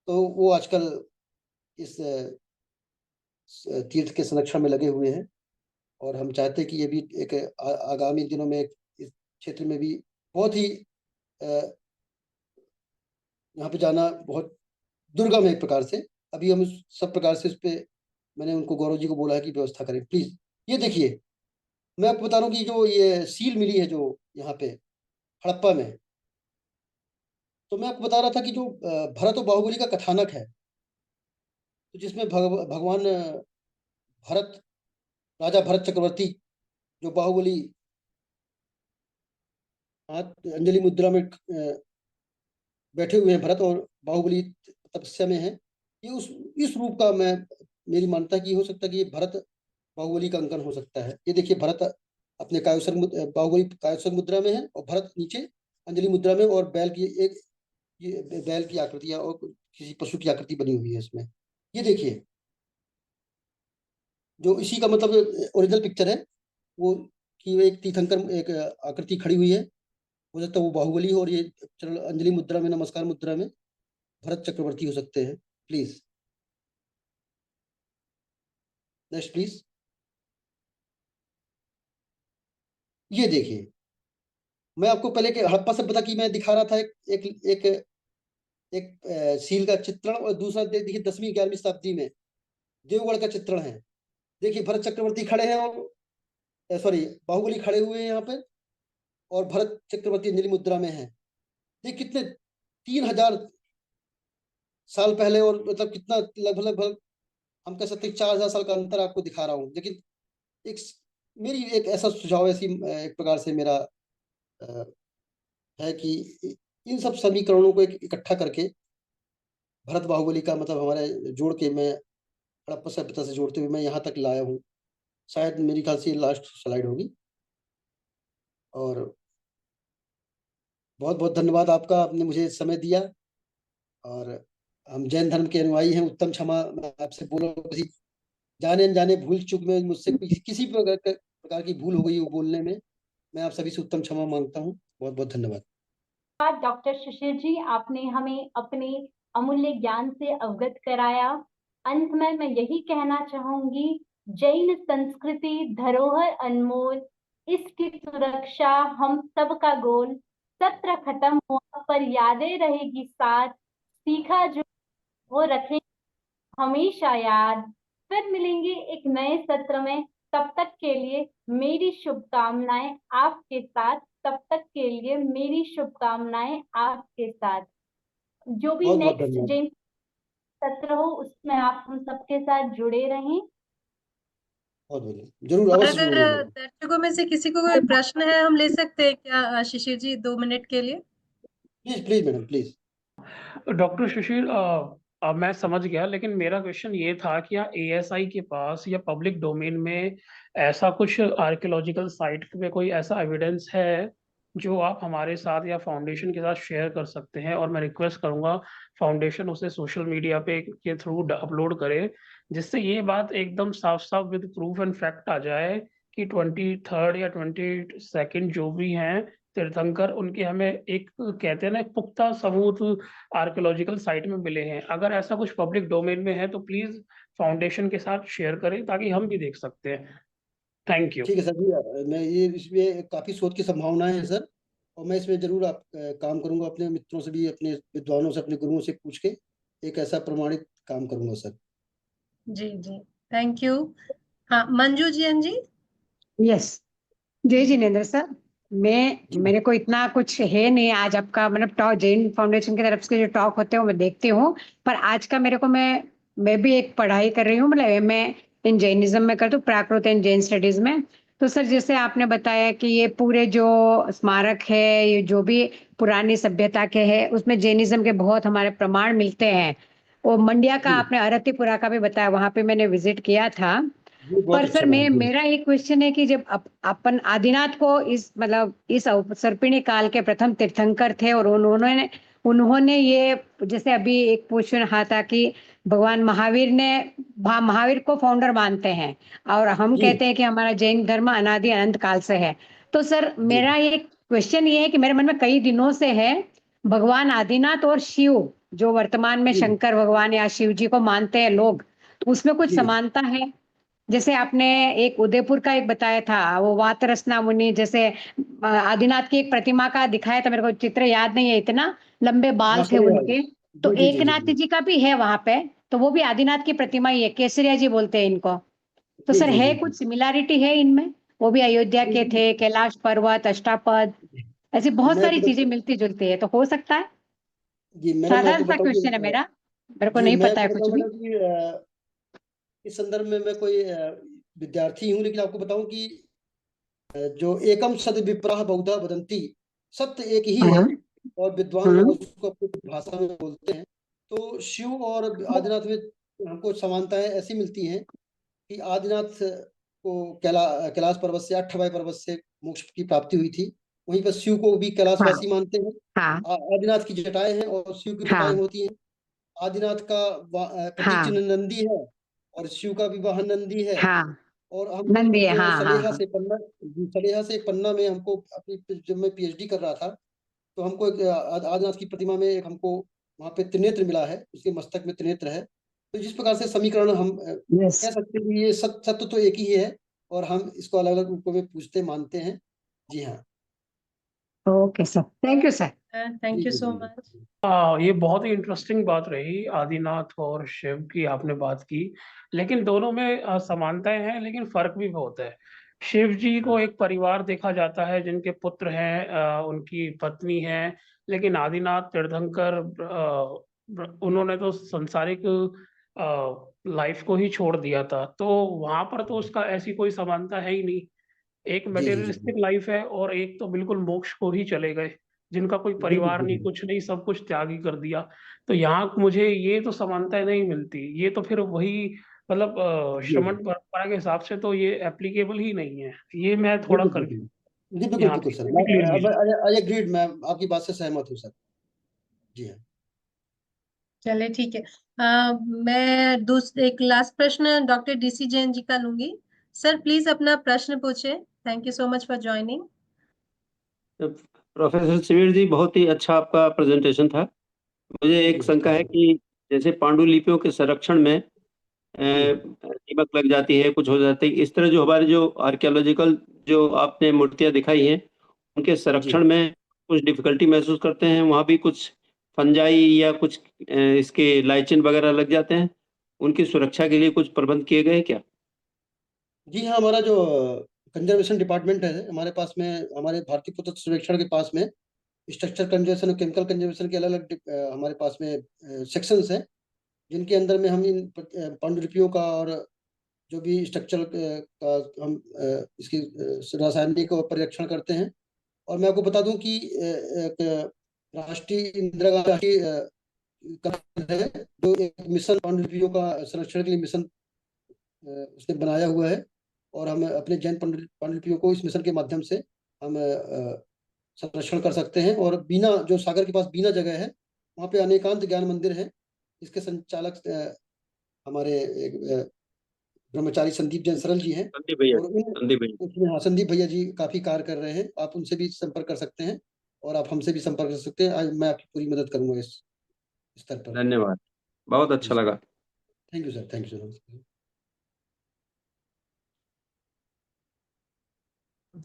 तो वो आजकल इस तीर्थ के संरक्षण में लगे हुए हैं, और हम चाहते हैं कि ये भी एक आगामी दिनों में इस क्षेत्र में भी बहुत ही यहाँ पे जाना बहुत दुर्गम है एक प्रकार से। अभी हम सब प्रकार से उस पर, मैंने उनको, गौरव जी को बोला है कि व्यवस्था करें। प्लीज ये देखिए मैं आपको बता रहा हूँ कि जो ये सील मिली है जो यहाँ पे हड़प्पा में, तो मैं आपको बता रहा था कि जो भरत और बाहुबली का कथानक है, तो जिसमें भगवान भरत, राजा भरत चक्रवर्ती, जो बाहुबली हाथ अंजलि मुद्रा में बैठे हुए हैं, भरत और बाहुबली तपस्या में है, ये उस इस रूप का मैं मेरी मान्यता की हो सकता है कि ये भरत बाहुबली का अंकन हो सकता है। ये देखिए भरत अपने बाहुबली कायोत्सर्ग मुद्रा में है और भरत नीचे अंजलि मुद्रा में, और बैल की एक ये बैल की आकृति है और किसी पशु की आकृति बनी हुई है इसमें। ये देखिए जो इसी का मतलब ओरिजिनल पिक्चर है वो, कि वो एक तीर्थंकर एक आकृति खड़ी हुई है, हो सकता है वो बाहुबली हो, और ये अंजलि मुद्रा में, नमस्कार मुद्रा में भरत चक्रवर्ती हो सकते हैं। Please next please. ये देखिए, मैं आपको पहले के हड़प्पा सभ्यता की मैं दिखा रहा था एक एक एक सील का चित्रण, और दूसरा देखिए 10वीं 11वीं शताब्दी में देवगढ़ का चित्रण है। देखिए भरत चक्रवर्ती खड़े हैं और सॉरी बाहुबली खड़े हुए हैं यहाँ पे, और भरत चक्रवर्ती अंजलि मुद्रा में है। ये कितने 3000 साल पहले, और मतलब कितना लगभग लगभग हम कह सकते हैं 4000 साल का अंतर आपको दिखा रहा हूँ। लेकिन एक मेरी एक ऐसा सुझाव, ऐसी एक प्रकार से मेरा है कि इन सब समीकरणों को इकट्ठा करके भरत बाहुबली का मतलब हमारे जोड़ के, मैं हड़प्पा सभ्यता से जोड़ते हुए मैं यहाँ तक लाया हूँ। शायद मेरी ख्याल से लास्ट स्लाइड होगी। और बहुत बहुत धन्यवाद आपका, आपने मुझे समय दिया। और हम जैन धर्म के अनुयायी हैं, उत्तम क्षमा मैं आपसे बोल रहा हूँ, किसी जाने अनजाने भूल चूक में मुझसे किसी प्रकार की भूल हो गई हो बोलने में, मैं आप सभी से उत्तम क्षमा मांगता हूँ। बहुत बहुत धन्यवाद। डॉक्टर शिशिर जी, आपने हमें अपने अमूल्य ज्ञान से अवगत कराया। अंत में मैं यही कहना चाहूंगी, जैन संस्कृति धरोहर अनमोल, इसकी सुरक्षा हम सबका गोल। सत्र खत्म हुआ पर यादें रहेगी साथ, सीखा जो वो रखें हमेशा याद। फिर मिलेंगे एक नए सत्र में, तब तक के लिए मेरी शुभकामनाएं आपके साथ। तब तक के लिए मेरी शुभकामनाएं आपके साथ। जो भी बहुत बहुत नेक्स्ट धन्यवाद। जैन सत्र हो उसमें आप हम सबके साथ जुड़े रहें। बहुत बहुत जरूर, और अवश्य अगर जुड़ूंगा। दर्शकों में से किसी को कोई प्रश्न है, हम ले सकते हैं क्या शिशिर जी 2 मिनट के लिए? Please please madam please. Doctor Sushil, अब मैं समझ गया, लेकिन मेरा क्वेश्चन ये था कि क्या एएसआई के पास या पब्लिक डोमेन में ऐसा कुछ आर्कियोलॉजिकल साइट में कोई ऐसा एविडेंस है जो आप हमारे साथ या फाउंडेशन के साथ शेयर कर सकते हैं? और मैं रिक्वेस्ट करूंगा फाउंडेशन उसे सोशल मीडिया पे के थ्रू अपलोड करे, जिससे ये बात एकदम साफ साफ विद प्रूफ एंड फैक्ट आ जाए कि 23rd या 22nd जो भी हैं तीर्थंकर, उनके हमें एक कहते हैं ना एक पुख्ता सबूत आर्कियोलॉजिकल साइट में मिले हैं। अगर ऐसा कुछ पब्लिक डोमेन में है तो प्लीज फाउंडेशन के साथ शेयर करें ताकि हम भी देख सकते हैं। Thank you. ठीक है सर जी, मैं ये इसमें काफी शोध की संभावनाएं हैं सर, और मैं इसमें जरूर काम करूंगा, अपने मित्रों से भी, अपने विद्वानों से, अपने गुरुओं से पूछ के एक ऐसा प्रमाणित काम करूंगा सर। जी जी, थैंक यू। हाँ, मंजू जी। यस, जय जिनेन्द्र सर। जी मेरे को इतना कुछ है नहीं आज आपका, मतलब टॉक जैन फाउंडेशन की तरफ से जो टॉक होते हैं वो मैं देखती हूँ, पर आज का मेरे को मैं भी एक पढ़ाई कर रही हूँ, मतलब मैं इन जैनिज्म में करती हूँ, प्राकृत एंड जैन स्टडीज में। तो सर जैसे आपने बताया कि ये पूरे जो स्मारक है, ये जो भी पुरानी सभ्यता के है, उसमें जैनिज्म के बहुत हमारे प्रमाण मिलते हैं। वो मंडिया का जी आपने अरतिपुरा का भी बताया, वहां पे मैंने विजिट किया था। जी, बहुत पर अच्छा सर मैडम जी। मेरा एक क्वेश्चन है कि जब अपन आदिनाथ को इस मतलब इस सर्पिणी काल के प्रथम तीर्थंकर थे, और उन्होंने उन्होंने ये जैसे अभी एक क्वेश्चन रहा था कि भगवान महावीर को फाउंडर मानते हैं, और हम जी कहते हैं कि हमारा जैन धर्म अनादि अनंत काल से है। तो सर जी मेरा एक क्वेश्चन ये है कि मेरे मन में कई दिनों से है, भगवान आदिनाथ और शिव जो वर्तमान में जी शंकर भगवान या शिव जी को मानते हैं लोग, तो उसमें कुछ जी समानता है? जैसे आपने एक उदयपुर का एक बताया था, वो वातरसना मुनि, जैसे आदिनाथ की एक प्रतिमा का दिखाया था, मेरे को चित्र याद नहीं है, इतना लंबे हाँ बाल थे सही उनके। तो जी जी जी एकनाथ जी जी का भी है वहां पे, तो वो भी आदिनाथ की प्रतिमा ही है, केसरिया जी बोलते हैं इनको। तो जी सर जी है जी जी। कुछ सिमिलैरिटी है इनमें? वो भी अयोध्या के थे, कैलाश पर्वत, अष्टापद, ऐसी बहुत मैं सारी आपको चीजें मिलती जुलती है, तो हो सकता है। जी मैडम, मैं साधारण आपको सा बताऊं क्वेश्चन है कि मेरा, मेरे को जी नहीं मैं पता है आपको कुछ बताऊं भी। मैडम कि इस संदर्भ में मैं कोई विद्यार्थी हूँ, लेकिन आपको बताऊं कि जो एकम सद विप्राह बहुधा वदंती, सत्य एक ही है हम्म और विद्वान लोग हम्म उसको अपनी भाषा में बोलते हैं। तो शिव और आदिनाथ में हमको समानताएं ऐसी मिलती हैं कि आदिनाथ को कैलाश पर्वत से, अठबाई पर्वत से मोक्ष की प्राप्ति हुई थी। वहीं पर शिव को भी हाँ कैलाशवासी मानते हैं। हाँ आदिनाथ की जटाएं हैं और शिव की जटाएं हाँ होती हैं। आदिनाथ का प्रतीक हाँ चिन्ह नंदी है और शिव का भी वाहन नंदी है। हाँ और हम नंदी है, जो हाँ हाँ सलेहा हाँ। से पन्ना, सलेहा से एक पन्ना में हमको अपनी, जब मैं पीएचडी कर रहा था, तो हमको एक आदिनाथ की प्रतिमा में एक हमको वहाँ पे त्रिनेत्र मिला है, उसके मस्तक में त्रिनेत्र है। तो जिस प्रकार से समीकरण हम यस, कह सकते हैं कि ये सत्य तो एक ही है और हम इसको अलग अलग रूपों में पूछते मानते हैं। जी हाँ। Okay sir, thank you sir. Thank you जी सो जी मच। ये बहुत ही इंटरेस्टिंग बात रही, आदिनाथ और शिव की आपने बात की, लेकिन दोनों में समानताएं हैं लेकिन फर्क भी बहुत है। शिव जी को एक परिवार देखा जाता है जिनके पुत्र हैं, उनकी पत्नी है, लेकिन आदिनाथ तीर्थंकर उन्होंने तो सांसारिक लाइफ को ही छोड़ दिया था, तो वहां पर तो उसका ऐसी कोई समानता है ही नहीं। एक जी जी जी मटेरियलिस्टिक लाइफ है और एक तो बिल्कुल मोक्ष को ही चले गए, जिनका कोई बिल्कुल परिवार नहीं, बिल्कुल कुछ नहीं, सब कुछ त्याग ही कर दिया। तो यहाँ मुझे ये तो समानता नहीं मिलती, ये तो फिर वही मतलब जी श्रमण परंपरा के हिसाब से तो ये एप्लीकेबल ही नहीं है। ये मैं थोड़ा बिल्कुल कंफ्यूज, बिल्कुल जी बिल्कुल यहाँ बिल्कुल सर, पे क्लियर कीजिए। आई एग्रीड, मैं आपकी बात से सहमत हूँ सर। जी हाँ। चले ठीक है। मैं दूसरे एक लास्ट प्रश्न डॉक्टर डीसी जैन जी का लूंगी। सर प्लीज अपना प्रश्न पूछे। Thank you so much for joining. Professor शिविर जी, बहुत ही अच्छा आपका प्रेजेंटेशन था। मुझे एक शंका है कि जैसे पांडुलिपियों के संरक्षण में दीमक लग जाती है, कुछ हो जाती है, इस तरह जो हमारे जो आर्कियोलॉजिकल जो आपने मूर्तियां दिखाई हैं, उनके जी संरक्षण में कुछ डिफिकल्टी महसूस करते हैं? वहाँ भी कुछ फंजाई या कुछ इसके लाइचन वगैरह लग जाते हैं, उनकी सुरक्षा के लिए कुछ प्रबंध किए गए हैं क्या? जी हाँ, हमारा जो कंजर्वेशन डिपार्टमेंट है हमारे पास में, हमारे भारतीय पुरातत्व सर्वेक्षण के पास में स्ट्रक्चर कंजर्वेशन और केमिकल कंजर्वेशन के अलग अलग हमारे पास में सेक्शंस हैं, जिनके अंदर में हम इन पांडुलिपियों का और जो भी स्ट्रक्चर का हम इसकी रासायनिक परीक्षण करते हैं। और मैं आपको बता दूं कि एक राष्ट्रीय इंदिरा गांधी राष्ट्रीय कला है, जो एक मिशन पांडुलिपियों का संरक्षण के लिए मिशन उसने बनाया हुआ है। और हम अपने जैन पांडुलिपियों को इस मिशन के माध्यम से हम संरक्षण कर सकते हैं। और बीना, जो सागर के पास बीना जगह है, वहाँ पे अनेकांत ज्ञान मंदिर है। इसके संचालक हमारे एक, ब्रह्मचारी संदीप जैन सरल जी हैं। संदीप भैया, और उन संदीप भैया। उसमें हाँ, संदीप भैया जी काफी कार्य कर रहे हैं, आप उनसे भी संपर्क कर सकते हैं और आप हमसे भी संपर्क कर सकते हैं। आज मैं आपकी पूरी मदद करूंगा इस स्तर पर। धन्यवाद, बहुत जी अच्छा सर, लगा। Thank you sir, thank you sir.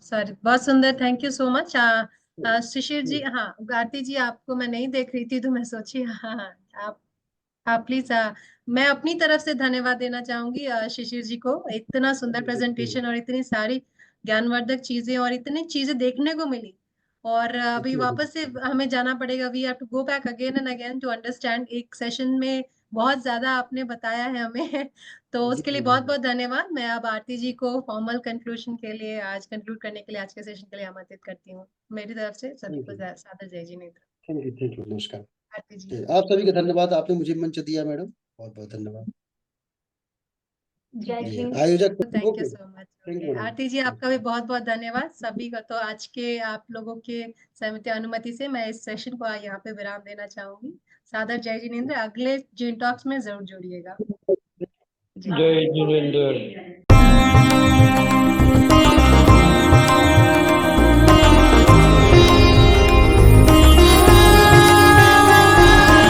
Sorry, बहुत सुंदर, थैंक यू सो मच। शिशिर जी, हाँ आरती जी आपको मैं नहीं देख रही थी तो मैं सोची हाँ हाँ आप प्लीज, मैं अपनी तरफ से धन्यवाद देना चाहूंगी शिशिर जी को। इतना सुंदर प्रेजेंटेशन और इतनी सारी ज्ञानवर्धक चीजें और इतनी चीजें देखने को मिली। और अभी वापस से हमें जाना पड़ेगा, we have to go back again and again to understand. एक सेशन में बहुत ज्यादा आपने बताया है हमें तो उसके लिए बहुत बहुत धन्यवाद। मैं अब आरती जी को फॉर्मल कंक्लूजन के लिए, आज कंक्लूड करने के लिए, आज के सेशन के लिए आमंत्रित करती हूँ। मेरी तरफ से सभी को सादर जय जी नेत्र। थैंक यू, नमस्कार। आरती जी, आप सभी का धन्यवाद, आपने मुझे मंच दिया मैडम, बहुत बहुत धन्यवाद। जय जी हिंद। आयोजक, thank you okay, so much. Thank you madam. Aarti ji आपका भी बहुत बहुत धन्यवाद। सभी का तो आज के आप लोगों के सहमति अनुमति से मैं इस सेशन को यहाँ पे विराम देना चाहूंगी। सादर जय जिनेंद्र। अगले जिन टॉक्स में जरूर जुड़िएगा। जी जय जिनेंद्र।